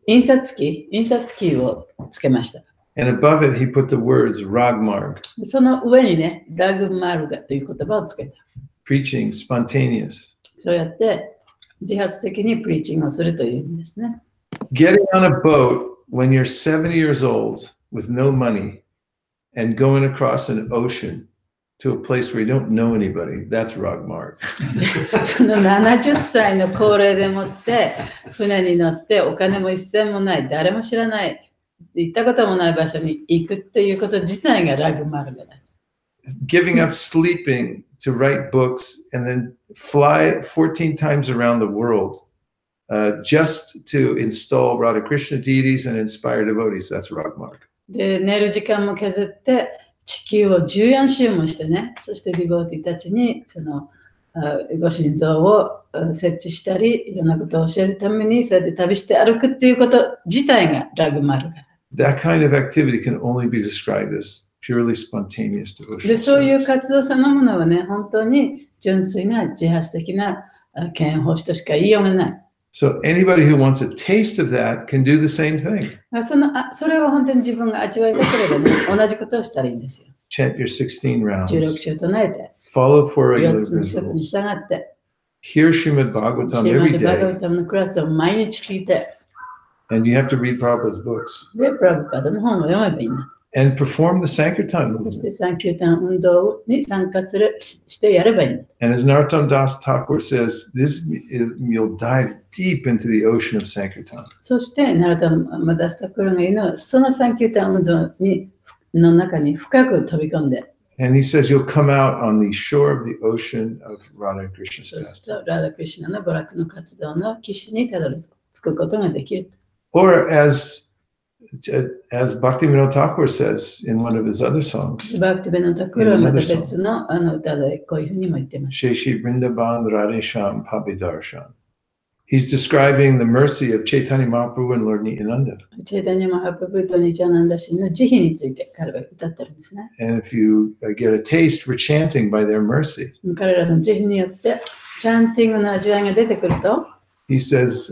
印刷機をつけました。And above it, he put the words Ragmarg, その上にね、ラグマルガという言葉をつけた。preaching, spontaneous. そうやって自発的にプリーチングをするというんですね。Getting on a boat when you're 70 years old with no money and going across an ocean to a place where you don't know anybody, that's Ragmarg. その70歳の高齢でもって船に乗ってお金も一銭もない誰も知らない行ったこともない場所に行くっていうこと自体がラグマルガだ。Giving up sleeping to write books and then fly 14 times around the world just to install Radha Krishna deities and inspire devotees, that's Ragmarg. で、寝る時間も削って地球を14周もしてね、そしてディボーティたちにそのご神像を設置したり、いろんなことを教えるためにそうやって旅して歩くっていうこと自体がラグマルガ。That kind of activity can only be described as purely spontaneous devotion. で、そういう活動そのものはね、本当に純粋な自発的な献奉仕としか言いようがない。So anybody who wants a taste of that can do the same thing. それを本当に自分が味わいたければね、同じことをしたらいいんですよ。Chant your 16 rounds. 16周唱えて。Follow four regular rituals. に従って。Hear Srimad Bhagavatam every day. Srimad Bhagavatam のクラスを毎日聞いて。And you have to read Prabhupada's books. で、プラブパダの本を読めばいいんだ。and perform the Sankirtan そして movement. サンキュータン運動に参加してやればいいんだ。 And as Narottam Das Thakur says, this you'll dive deep into the ocean of Sankirtan. そしてナラタマダスタクルが言うのは、そのサンキュータン運動の中に深く飛び込んで、 And he says you'll come out on the shore of the ocean of Radha Krishna's そうす pastime. るとラダクリシュナの娯楽の活動の岸にたどり着くことができる。 Or as Bhaktivinoda Thakur says in one of his other songs, バクティベノタクルはまた別の歌でこういうふうにも言ってます。 Sheshi Vrindavan Radhe Sham Pabidarshan. He's describing the mercy of Chaitanya Mahaprabhu and Lord Nityananda. チェイタニア・マハプラブーとニチャナンダシンの慈悲について彼は歌ってるんですね。 And if you get a taste for chanting by their mercy, 彼らの慈悲によってチャンティングの味わいが出てくると、 he says,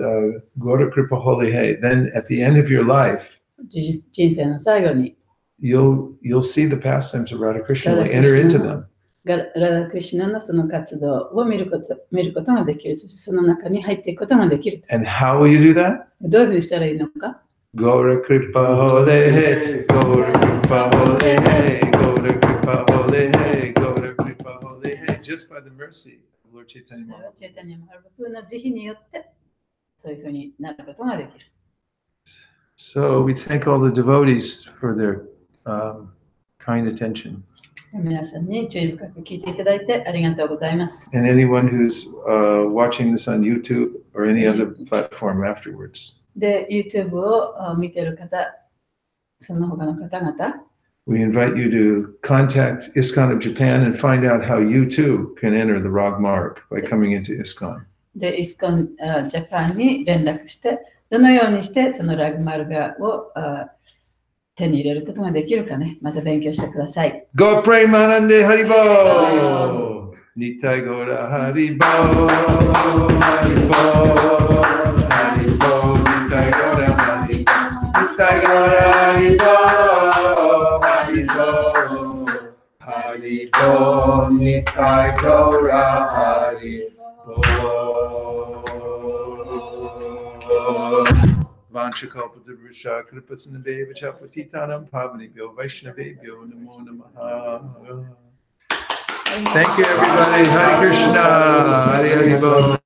Gora Kripa Holy Hey, then at the end of your life, 人生の最後に you'll see the pastimes of Radha Krishna, like enter into them. ラダクリシュナのその活動を見ることができる。そしてその中に入っていくことができる。 And how will you do that? どういうふうにしたらいいのか。 Gora Kripa Holy Hey, Gora Kripa Holy Hey, Gora Kripa Holy Hey, Gora Kripa Holy Hey, just by the mercy of Lord Chaitanya それは Mahaprabhu. チェイタニア・マハプラブーの慈悲によってそういうふうになることができる。 So we thank all the devotees for their kind attention. 皆さんに注意深く聞いていただいてありがとうございます。 And anyone who's watching this on YouTube or any other platform afterwards. で、YouTube を見ている方、その他の方々、 We invite you to contact ISKCON of Japan and find out how you too can enter the Rag Marg by coming into ISKCON. で、イスコンジャパンに連絡して、どのようにしてそのラグマルガを手に入れることができるかね、また勉強してください。Go Premanande Haribo! Nitai Gora Haribo! Haribo! Haribo! Nitai Gora Haribo! Nitai Gora Haribo! Haribo! Haribo! Nitai Gora Haribo! Vanchakalpadurusha Kripasanabheva Chapatitanam Pavanibhyo Vaishnavebhyo Namo Namaha. Thank you everybody. Hare Krishna. Hare Hare Bol.